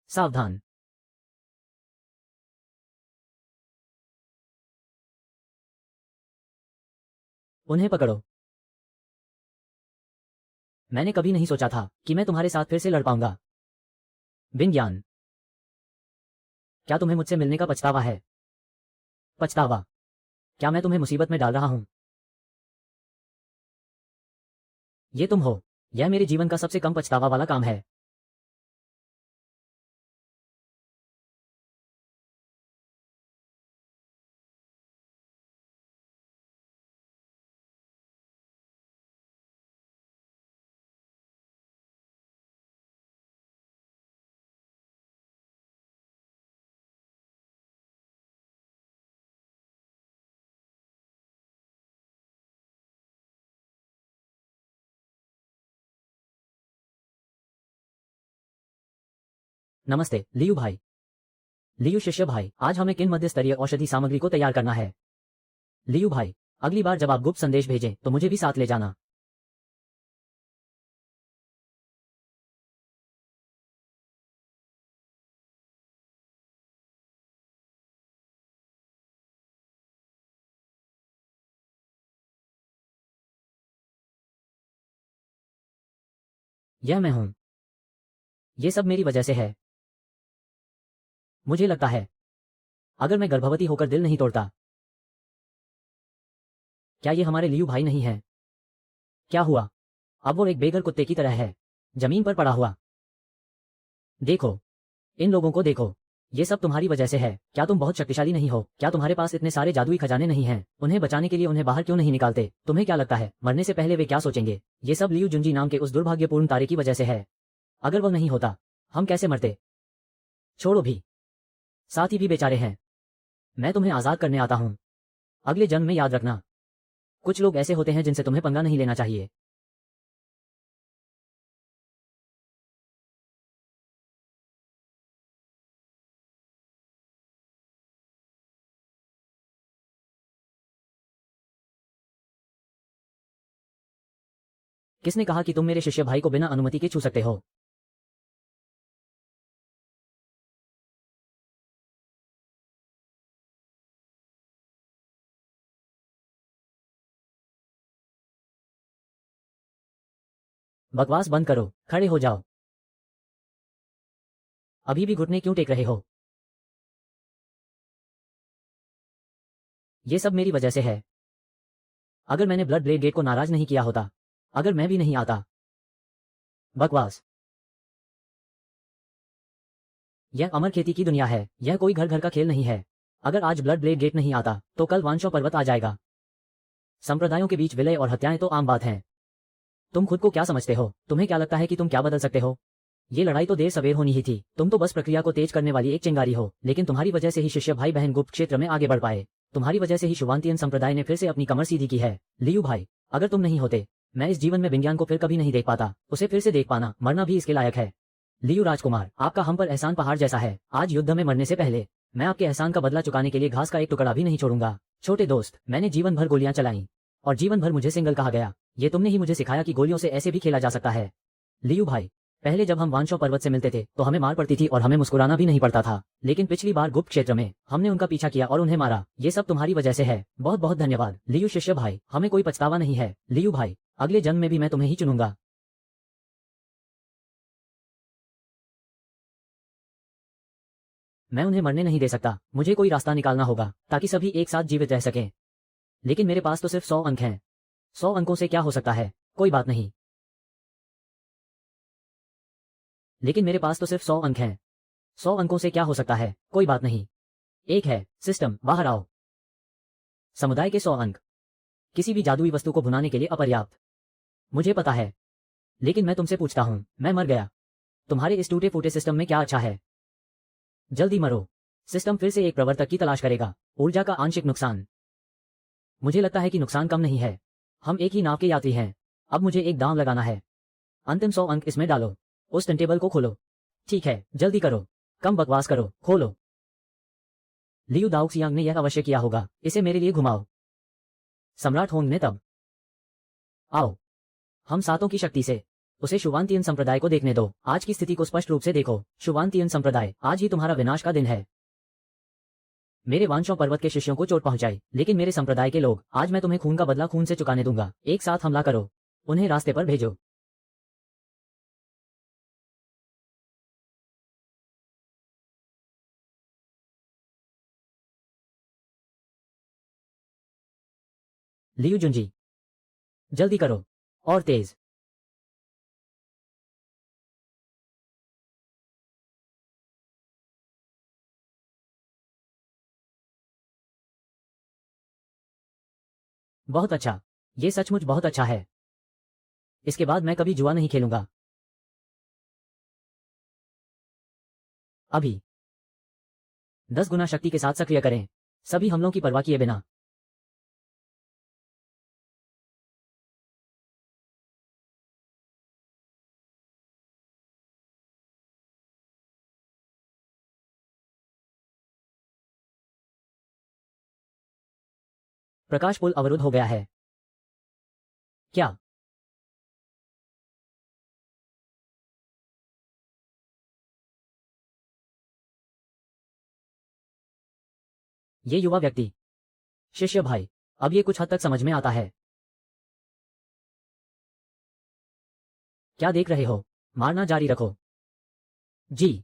सावधान। उन्हें पकड़ो। मैंने कभी नहीं सोचा था कि मैं तुम्हारे साथ फिर से लड़ पाऊंगा। बिन ज्ञान। क्या तुम्हें मुझसे मिलने का पछतावा है? पछतावा? क्या मैं तुम्हें मुसीबत में डाल रहा हूं? ये तुम हो। यह मेरे जीवन का सबसे कम पछतावा वाला काम है। नमस्ते लियू भाई। लियू शिष्य भाई, आज हमें किन मध्य स्तरीय औषधि सामग्री को तैयार करना है? लियू भाई, अगली बार जब आप गुप्त संदेश भेजें तो मुझे भी साथ ले जाना। यह मैं हूं। ये सब मेरी वजह से है। मुझे लगता है अगर मैं गर्भवती होकर दिल नहीं तोड़ता। क्या ये हमारे लियू भाई नहीं है? क्या हुआ? अब वो एक बेघर कुत्ते की तरह है, जमीन पर पड़ा हुआ। देखो, इन लोगों को देखो। ये सब तुम्हारी वजह से है। क्या तुम बहुत शक्तिशाली नहीं हो? क्या तुम्हारे पास इतने सारे जादुई खजाने नहीं हैं? उन्हें बचाने के लिए उन्हें बाहर क्यों नहीं निकालते? तुम्हें क्या लगता है मरने से पहले वे क्या सोचेंगे? ये सब लियू जुंजी नाम के उस दुर्भाग्यपूर्ण तारे की वजह से है। अगर वह नहीं होता हम कैसे मरते? छोड़ो भी, साथ ही भी बेचारे हैं। मैं तुम्हें आजाद करने आता हूं। अगले जन्म में याद रखना, कुछ लोग ऐसे होते हैं जिनसे तुम्हें पंगा नहीं लेना चाहिए। किसने कहा कि तुम मेरे शिष्य भाई को बिना अनुमति के छू सकते हो? बकवास बंद करो, खड़े हो जाओ। अभी भी घुटने क्यों टेक रहे हो? ये सब मेरी वजह से है। अगर मैंने ब्लड ब्लेड गेट को नाराज नहीं किया होता, अगर मैं भी नहीं आता। बकवास। यह अमर खेती की दुनिया है, यह कोई घर घर का खेल नहीं है। अगर आज ब्लड ब्लेड गेट नहीं आता तो कल वांशो पर्वत आ जाएगा। संप्रदायों के बीच विलय और हत्याएं तो आम बात हैं। तुम खुद को क्या समझते हो? तुम्हें क्या लगता है कि तुम क्या बदल सकते हो? ये लड़ाई तो देर सवेर होनी ही थी। तुम तो बस प्रक्रिया को तेज करने वाली एक चिंगारी हो, लेकिन तुम्हारी वजह से ही शिष्य भाई बहन गुप्त क्षेत्र में आगे बढ़ पाए। तुम्हारी वजह से ही शुवांतियन संप्रदाय ने फिर से अपनी कमर सीधी की है। लियू भाई, अगर तुम नहीं होते मैं इस जीवन में विज्ञान को फिर कभी नहीं देख पाता। उसे फिर से देख पाना, मरना भी इसके लायक है। लियू राजकुमार, आपका हम पर एहसान पहाड़ जैसा है। आज युद्ध में मरने से पहले मैं आपके एहसान का बदला चुकाने के लिए घास का एक टुकड़ा भी नहीं छोड़ूंगा। छोटे दोस्त, मैंने जीवन भर गोलियां चलाई और जीवन भर मुझे सिंगल कहा गया। ये तुमने ही मुझे सिखाया कि गोलियों से ऐसे भी खेला जा सकता है। लियू भाई, पहले जब हम वांशो पर्वत से मिलते थे तो हमें मार पड़ती थी और हमें मुस्कुराना भी नहीं पड़ता था, लेकिन पिछली बार गुप्त क्षेत्र में हमने उनका पीछा किया और उन्हें मारा। ये सब तुम्हारी वजह से है। बहुत बहुत धन्यवाद लियू शिष्य भाई, हमें कोई पछतावा नहीं है। लियू भाई, अगले जन्म में भी मैं तुम्हें ही चुनूंगा। मैं उन्हें मरने नहीं दे सकता। मुझे कोई रास्ता निकालना होगा ताकि सभी एक साथ जीवित रह सकें। लेकिन मेरे पास तो सिर्फ 100 अंक हैं। 100 अंकों से क्या हो सकता है? कोई बात नहीं। लेकिन मेरे पास तो सिर्फ 100 अंक हैं। 100 अंकों से क्या हो सकता है? कोई बात नहीं। एक है सिस्टम, बाहर आओ। समुदाय के 100 अंक किसी भी जादुई वस्तु को भुनाने के लिए अपर्याप्त। मुझे पता है, लेकिन मैं तुमसे पूछता हूं, मैं मर गया, तुम्हारे इस टूटे फूटे सिस्टम में क्या अच्छा है? जल्दी मरो। सिस्टम फिर से एक प्रवर्तक की तलाश करेगा। ऊर्जा का आंशिक नुकसान। मुझे लगता है कि नुकसान कम नहीं है। हम एक ही नाव के यात्री हैं। अब मुझे एक दांव लगाना है। अंतिम 100 अंक इसमें डालो। उस टर्नटेबल को खोलो। ठीक है, जल्दी करो, कम बकवास करो, खोलो। लियू दाउक्सियांग ने यह अवश्य किया होगा। इसे मेरे लिए घुमाओ। सम्राट होंग ने तब। आओ, हम सातों की शक्ति से उसे शुवांतियन संप्रदाय को देखने दो। आज की स्थिति को स्पष्ट रूप से देखो। शुवांतियन संप्रदाय, आज ही तुम्हारा विनाश का दिन है। मेरे वांशों पर्वत के शिष्यों को चोट पहुंचाई, लेकिन मेरे संप्रदाय के लोग, आज मैं तुम्हें खून का बदला खून से चुकाने दूंगा। एक साथ हमला करो, उन्हें रास्ते पर भेजो। लियू जुंजी, जल्दी करो, और तेज। बहुत अच्छा, ये सचमुच बहुत अच्छा है। इसके बाद मैं कभी जुआ नहीं खेलूंगा। अभी 10 गुना शक्ति के साथ सक्रिय करें, सभी हमलों की परवाह किए बिना। प्रकाश पुल अवरुद्ध हो गया है। क्या? ये युवा व्यक्ति, शिष्य भाई, अब ये कुछ हद तक समझ में आता है। क्या देख रहे हो? मारना जारी रखो। जी,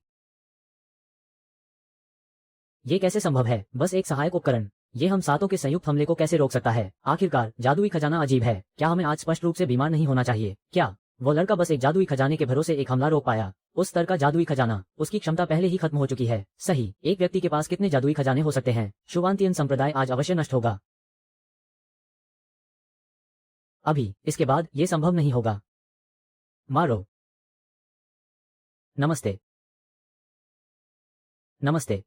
ये कैसे संभव है? बस एक सहायक उपकरण, ये हम सातों के संयुक्त हमले को कैसे रोक सकता है? आखिरकार जादुई खजाना अजीब है। क्या हमें आज स्पष्ट रूप से बीमार नहीं होना चाहिए? क्या वो लड़का बस एक जादुई खजाने के भरोसे एक हमला रोक पाया? उस स्तर का जादुई खजाना, उसकी क्षमता पहले ही खत्म हो चुकी है। सही, एक व्यक्ति के पास कितने जादुई खजाने हो सकते हैं? शुवांतियन संप्रदाय आज अवश्य नष्ट होगा। अभी, इसके बाद, ये संभव नहीं होगा। मारो। नमस्ते। नमस्ते।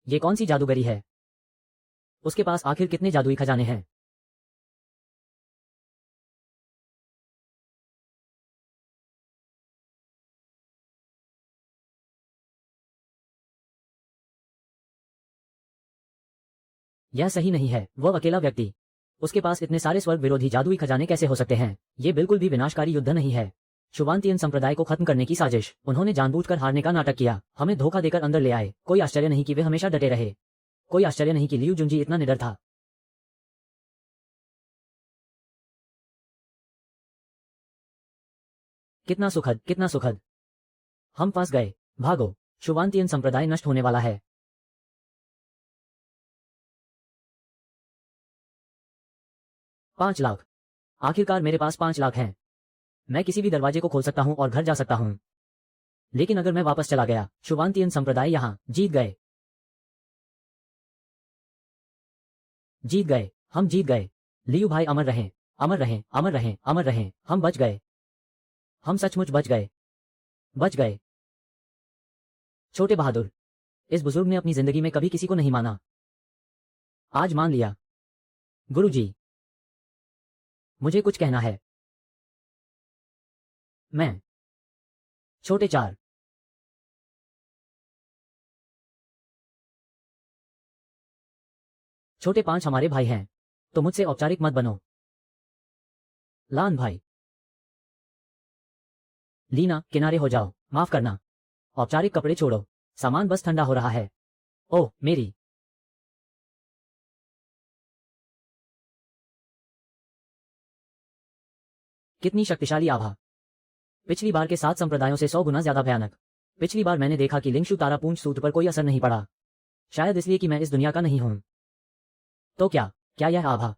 ये कौन सी जादूगरी है? उसके पास आखिर कितने जादुई खजाने हैं? यह सही नहीं है, वह अकेला व्यक्ति। उसके पास इतने सारे स्वर्ग विरोधी जादुई खजाने कैसे हो सकते हैं? ये बिल्कुल भी विनाशकारी युद्ध नहीं है। शुभांतियन संप्रदाय को खत्म करने की साजिश। उन्होंने जानबूझकर हारने का नाटक किया, हमें धोखा देकर अंदर ले आए। कोई आश्चर्य नहीं कि वे हमेशा डटे रहे। कोई आश्चर्य नहीं कि लियू जुंजी इतना निडर था। कितना सुखद, कितना सुखद। हम फंस गए। भागो। शुभांतियन संप्रदाय नष्ट होने वाला है। 5 लाख। आखिरकार मेरे पास 5 लाख हैं। मैं किसी भी दरवाजे को खोल सकता हूं और घर जा सकता हूं। लेकिन अगर मैं वापस चला गया, शुभांतियन संप्रदाय यहां जीत गए। जीत गए। हम जीत गए। लियू भाई अमर रहें। अमर रहें, अमर रहें, अमर रहें। हम बच गए। हम सचमुच बच गए। बच गए। छोटे बहादुर। इस बुजुर्ग ने अपनी जिंदगी में कभी किसी को नहीं माना। आज मान लिया। गुरुजी, मुझे कुछ कहना है। मैं। छोटे 4। छोटे 5 हमारे भाई हैं। तो मुझसे औपचारिक मत बनो। लान भाई। लीना, किनारे हो जाओ। माफ करना। औपचारिक कपड़े छोड़ो। सामान बस ठंडा हो रहा है। ओह, मेरी। कितनी शक्तिशाली आभा। पिछली बार के 7 संप्रदायों से 100 गुना ज्यादा भयानक। पिछली बार मैंने देखा कि लिंगशु तारापूंज सूत्र पर कोई असर नहीं पड़ा। शायद इसलिए कि मैं इस दुनिया का नहीं हूं। तो क्या? क्या यह आभा?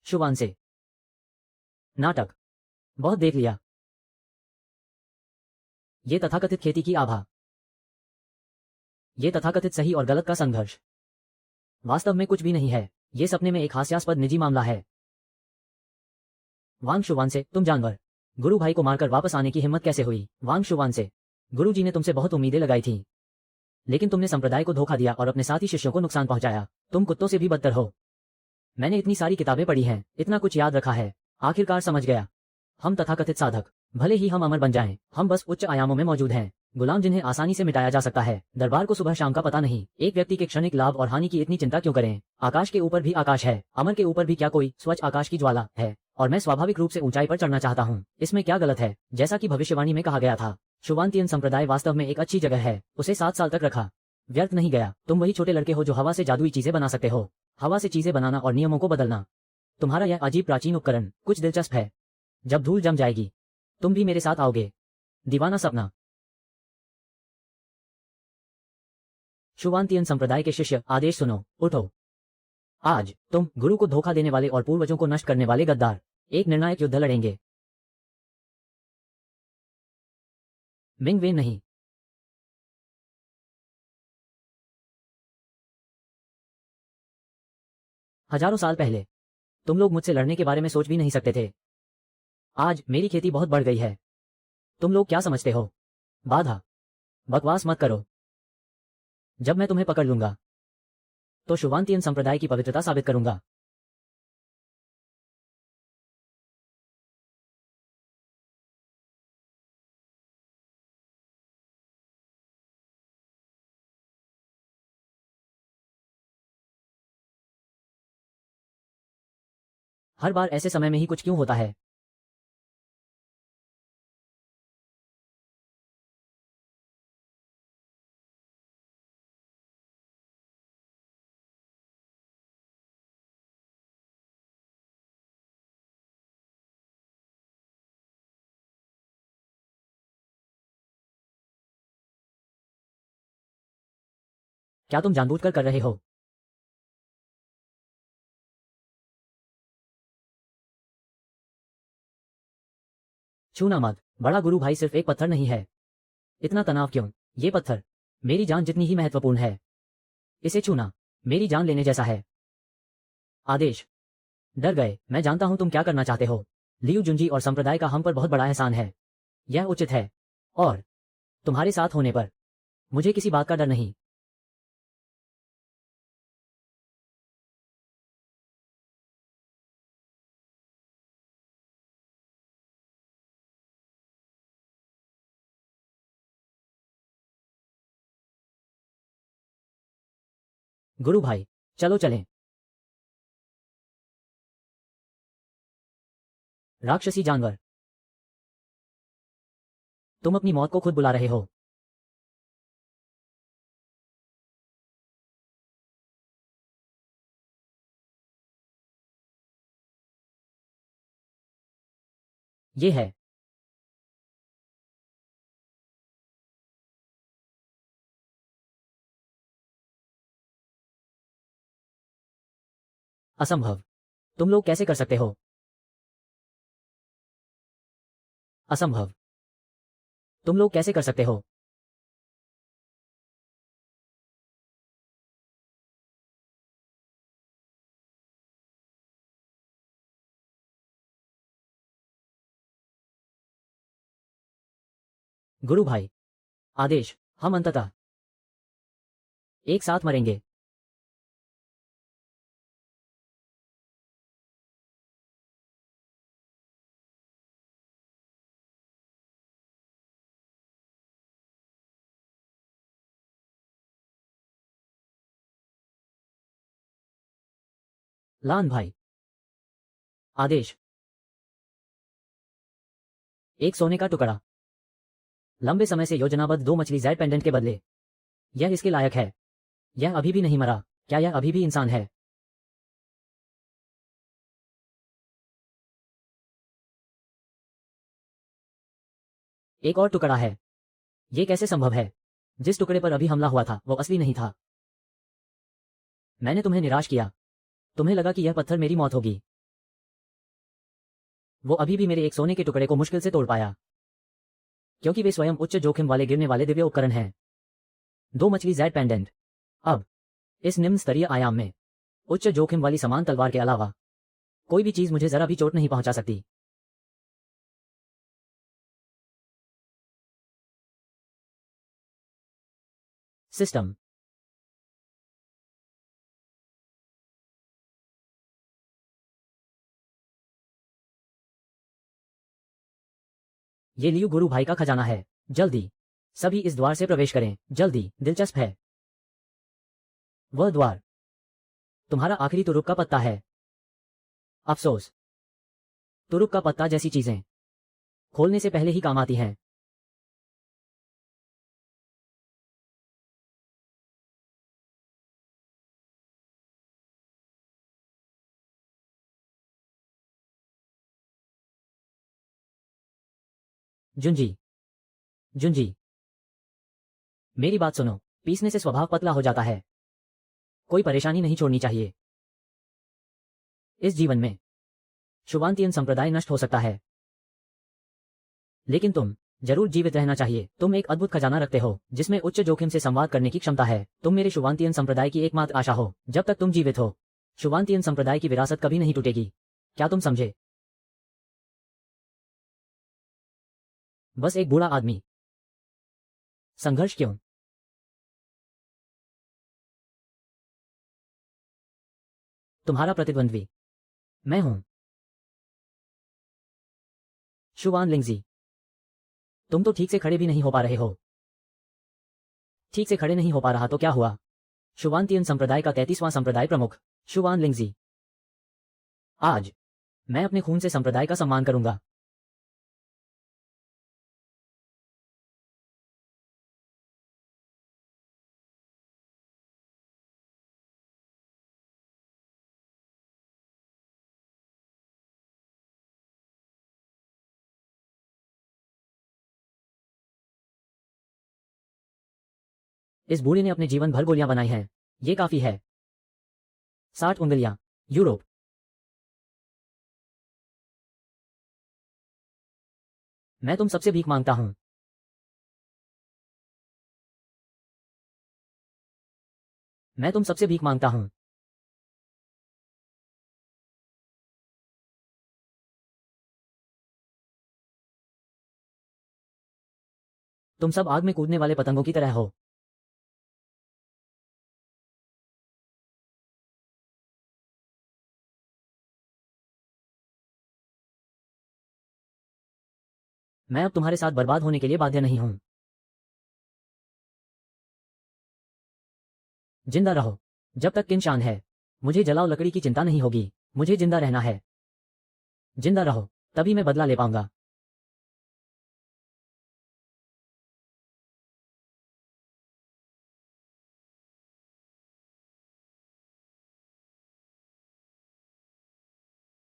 शुभान से। नाटक। बहुत देख लिया। ये तथाकथित खेती की आभा। ये तथाकथित सही और गलत का संघर्ष। वास्तव में कुछ भी नहीं है। ये सपने में एक हास्यास्पद निजी मामला है। वांग शुवान से, तुम जानवर। गुरु भाई को मारकर वापस आने की हिम्मत कैसे हुई? वांग शुवान से। गुरु जी ने तुमसे बहुत उम्मीदें लगाई थीं। लेकिन तुमने संप्रदाय को धोखा दिया और अपने साथी शिष्यों को नुकसान पहुंचाया। तुम कुत्तों से भी बदतर हो। मैंने इतनी सारी किताबें पढ़ी हैं, इतना कुछ याद रखा है। आखिरकार समझ गया। हम तथाकथित साधक। भले ही हम अमर बन जाएं, हम बस उच्च आयामों में मौजूद हैं। गुलाम जिन्हें आसानी से मिटाया जा सकता है। दरबार को सुबह शाम का पता नहीं। एक व्यक्ति के क्षणिक लाभ और हानि की इतनी चिंता क्यों करें? आकाश के ऊपर भी आकाश है। अमर के ऊपर भी क्या कोई स्वच्छ आकाश की ज्वाला है? और मैं स्वाभाविक रूप से ऊंचाई पर चढ़ना चाहता हूँ। इसमें क्या गलत है? जैसा कि भविष्यवाणी में कहा गया था, शुभांतियन संप्रदाय वास्तव में एक अच्छी जगह है। उसे 7 साल तक रखा। व्यर्थ नहीं गया। तुम वही छोटे लड़के हो जो हवा से जादुई चीजें बना सकते हो। हवा से चीजें बनाना और नियमों को बदलना। तुम्हारा यह अजीब प्राचीन उपकरण कुछ दिलचस्प है। जब धूल जम जाएगी, तुम भी मेरे साथ आओगे। दीवाना सपना। शुभांतियन संप्रदाय के शिष्य, आदेश सुनो, उठो। आज तुम गुरु को धोखा देने वाले और पूर्वजों को नष्ट करने वाले गद्दार एक निर्णायक युद्ध लड़ेंगे। मिंग वेन नहीं। हजारों साल पहले तुम लोग मुझसे लड़ने के बारे में सोच भी नहीं सकते थे। आज मेरी खेती बहुत बढ़ गई है। तुम लोग क्या समझते हो? बाधा। बकवास मत करो। जब मैं तुम्हें पकड़ लूंगा तो शुभांतियन संप्रदाय की पवित्रता साबित करूंगा। हर बार ऐसे समय में ही कुछ क्यों होता है? क्या तुम जानबूझकर कर रहे हो? छूना मत। बड़ा गुरु भाई सिर्फ एक पत्थर नहीं है। इतना तनाव क्यों? ये पत्थर मेरी जान जितनी ही महत्वपूर्ण है। इसे छूना मेरी जान लेने जैसा है। आदेश। डर गए। मैं जानता हूं तुम क्या करना चाहते हो। लियू जुंजी और संप्रदाय का हम पर बहुत बड़ा एहसान है। यह उचित है। और तुम्हारे साथ होने पर मुझे किसी बात का डर नहीं। गुरु भाई चलो चलें। राक्षसी जानवर, तुम अपनी मौत को खुद बुला रहे हो। ये है। असंभव। तुम लोग कैसे कर सकते हो? असंभव। तुम लोग कैसे कर सकते हो? गुरु भाई आदेश। हम अंततः एक साथ मरेंगे। लान भाई आदेश। एक सोने का टुकड़ा। लंबे समय से योजनाबद्ध दो मछली जैड पेंडेंट के बदले। यह इसके लायक है। यह अभी भी नहीं मरा। क्या यह अभी भी इंसान है? एक और टुकड़ा है। ये कैसे संभव है? जिस टुकड़े पर अभी हमला हुआ था वो असली नहीं था। मैंने तुम्हें निराश किया। तुम्हें लगा कि यह पत्थर मेरी मौत होगी। वो अभी भी मेरे एक सोने के टुकड़े को मुश्किल से तोड़ पाया, क्योंकि वे स्वयं उच्च जोखिम वाले गिरने वाले दिव्य उपकरण हैं। दो मछली जैड पेंडेंट। अब इस निम्न स्तरीय आयाम में उच्च जोखिम वाली समान तलवार के अलावा कोई भी चीज मुझे जरा भी चोट नहीं पहुंचा सकती। सिस्टम। ये लियू गुरु भाई का खजाना है। जल्दी सभी इस द्वार से प्रवेश करें। जल्दी। दिलचस्प है। वह द्वार तुम्हारा आखिरी तुरुप का पत्ता है। अफसोस। तुरुप का पत्ता जैसी चीजें खोलने से पहले ही काम आती हैं। जुंजी। जुंजी मेरी बात सुनो। पीसने से स्वभाव पतला हो जाता है। कोई परेशानी नहीं छोड़नी चाहिए। इस जीवन में शुभांतियन संप्रदाय नष्ट हो सकता है, लेकिन तुम जरूर जीवित रहना चाहिए। तुम एक अद्भुत खजाना रखते हो जिसमें उच्च जोखिम से संवाद करने की क्षमता है। तुम मेरे शुभांतियन संप्रदाय की एकमात्र आशा हो। जब तक तुम जीवित हो शुभांतियन संप्रदाय की विरासत कभी नहीं टूटेगी। क्या तुम समझे? बस एक बूढ़ा आदमी। संघर्ष क्यों? तुम्हारा प्रतिद्वंद्वी मैं हूं। शुवान लिंगजी। तुम तो ठीक से खड़े भी नहीं हो पा रहे हो। ठीक से खड़े नहीं हो पा रहा तो क्या हुआ? शुवांतियन संप्रदाय का 33वां संप्रदाय प्रमुख शुवान लिंगजी। आज मैं अपने खून से संप्रदाय का सम्मान करूंगा। इस बूढ़े ने अपने जीवन भर गोलियां बनाई हैं, ये काफी है। 60 उंगलियां। यूरोप। मैं तुम सबसे भीख मांगता हूं। मैं तुम सबसे भीख मांगता हूं। तुम सब आग में कूदने वाले पतंगों की तरह हो। मैं अब तुम्हारे साथ बर्बाद होने के लिए बाध्य नहीं हूं। जिंदा रहो जब तक किंशान है। मुझे जलाओ लकड़ी की चिंता नहीं होगी, मुझे जिंदा रहना है। जिंदा रहो, तभी मैं बदला ले पाऊंगा।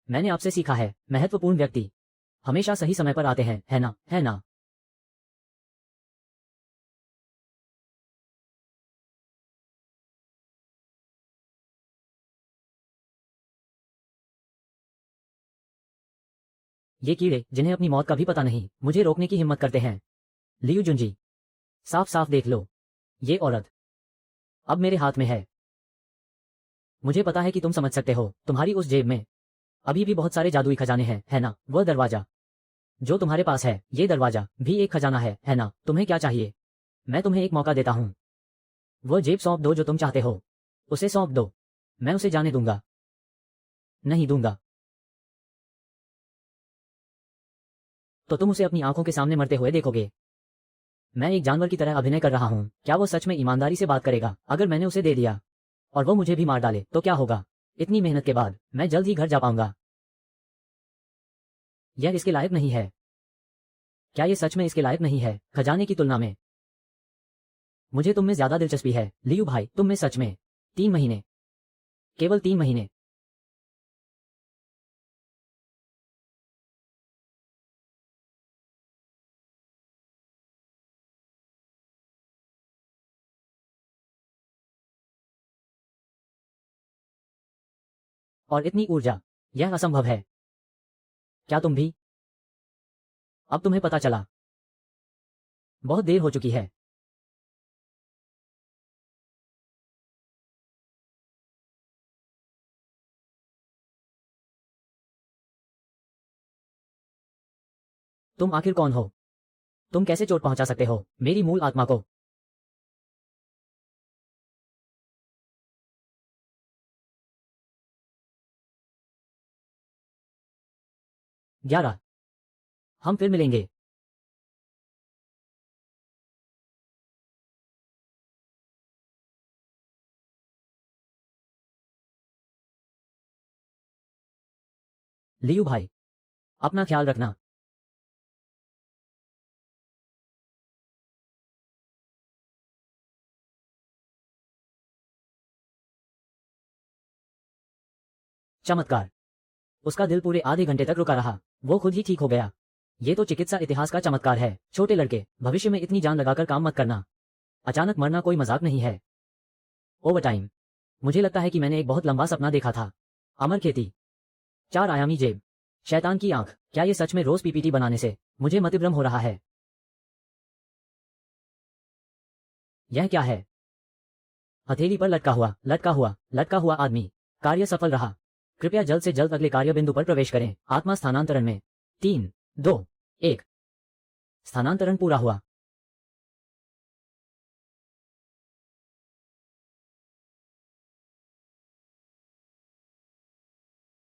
मैंने आपसे सीखा है, महत्वपूर्ण व्यक्ति हमेशा सही समय पर आते हैं, है ना, है ना? ये कीड़े जिन्हें अपनी मौत का भी पता नहीं, मुझे रोकने की हिम्मत करते हैं। लियू जुंजी, साफ साफ देख लो, ये औरत अब मेरे हाथ में है। मुझे पता है कि तुम समझ सकते हो, तुम्हारी उस जेब में अभी भी बहुत सारे जादुई खजाने हैं, है ना? वह दरवाजा जो तुम्हारे पास है, ये दरवाजा भी एक खजाना है ना? तुम्हें क्या चाहिए? मैं तुम्हें एक मौका देता हूं। वह जेब सौंप दो जो तुम चाहते हो, उसे सौंप दो। मैं उसे जाने दूंगा? नहीं दूंगा। तो तुम उसे अपनी आंखों के सामने मरते हुए देखोगे। मैं एक जानवर की तरह अभिनय कर रहा हूं। क्या वो सच में ईमानदारी से बात करेगा? अगर मैंने उसे दे दिया और वो मुझे भी मार डाले तो क्या होगा? इतनी मेहनत के बाद मैं जल्द ही घर जा पाऊंगा। यह इसके लायक नहीं है। क्या ये सच में इसके लायक नहीं है खजाने की तुलना में? मुझे तुम में ज्यादा दिलचस्पी है लियू भाई, तुम में सच में। 3 महीने, केवल 3 महीने। और इतनी ऊर्जा, यह असंभव है। क्या तुम भी? अब तुम्हें पता चला। बहुत देर हो चुकी है। तुम आखिर कौन हो? तुम कैसे चोट पहुंचा सकते हो मेरी मूल आत्मा को? 11। हम फिर मिलेंगे। लियू भाई, अपना ख्याल रखना। चमत्कार। उसका दिल पूरे आधे घंटे तक रुका रहा। वो खुद ही ठीक हो गया। ये तो चिकित्सा इतिहास का चमत्कार है। छोटे लड़के, भविष्य में इतनी जान लगाकर काम मत करना। अचानक मरना कोई मजाक नहीं है। Over time. मुझे लगता है कि मैंने एक बहुत लंबा सपना देखा था। अमर खेती, 4 आयामी जेब, शैतान की आंख। क्या ये सच में रोज पीपीटी बनाने से मुझे मतिभ्रम हो रहा है? यह क्या है? हथेली पर लटका हुआ, लटका हुआ, लटका हुआ आदमी। कार्य सफल रहा। कृपया जल्द से जल्द अगले कार्य बिंदु पर प्रवेश करें। आत्मा स्थानांतरण में 3, 2, 1। स्थानांतरण पूरा हुआ।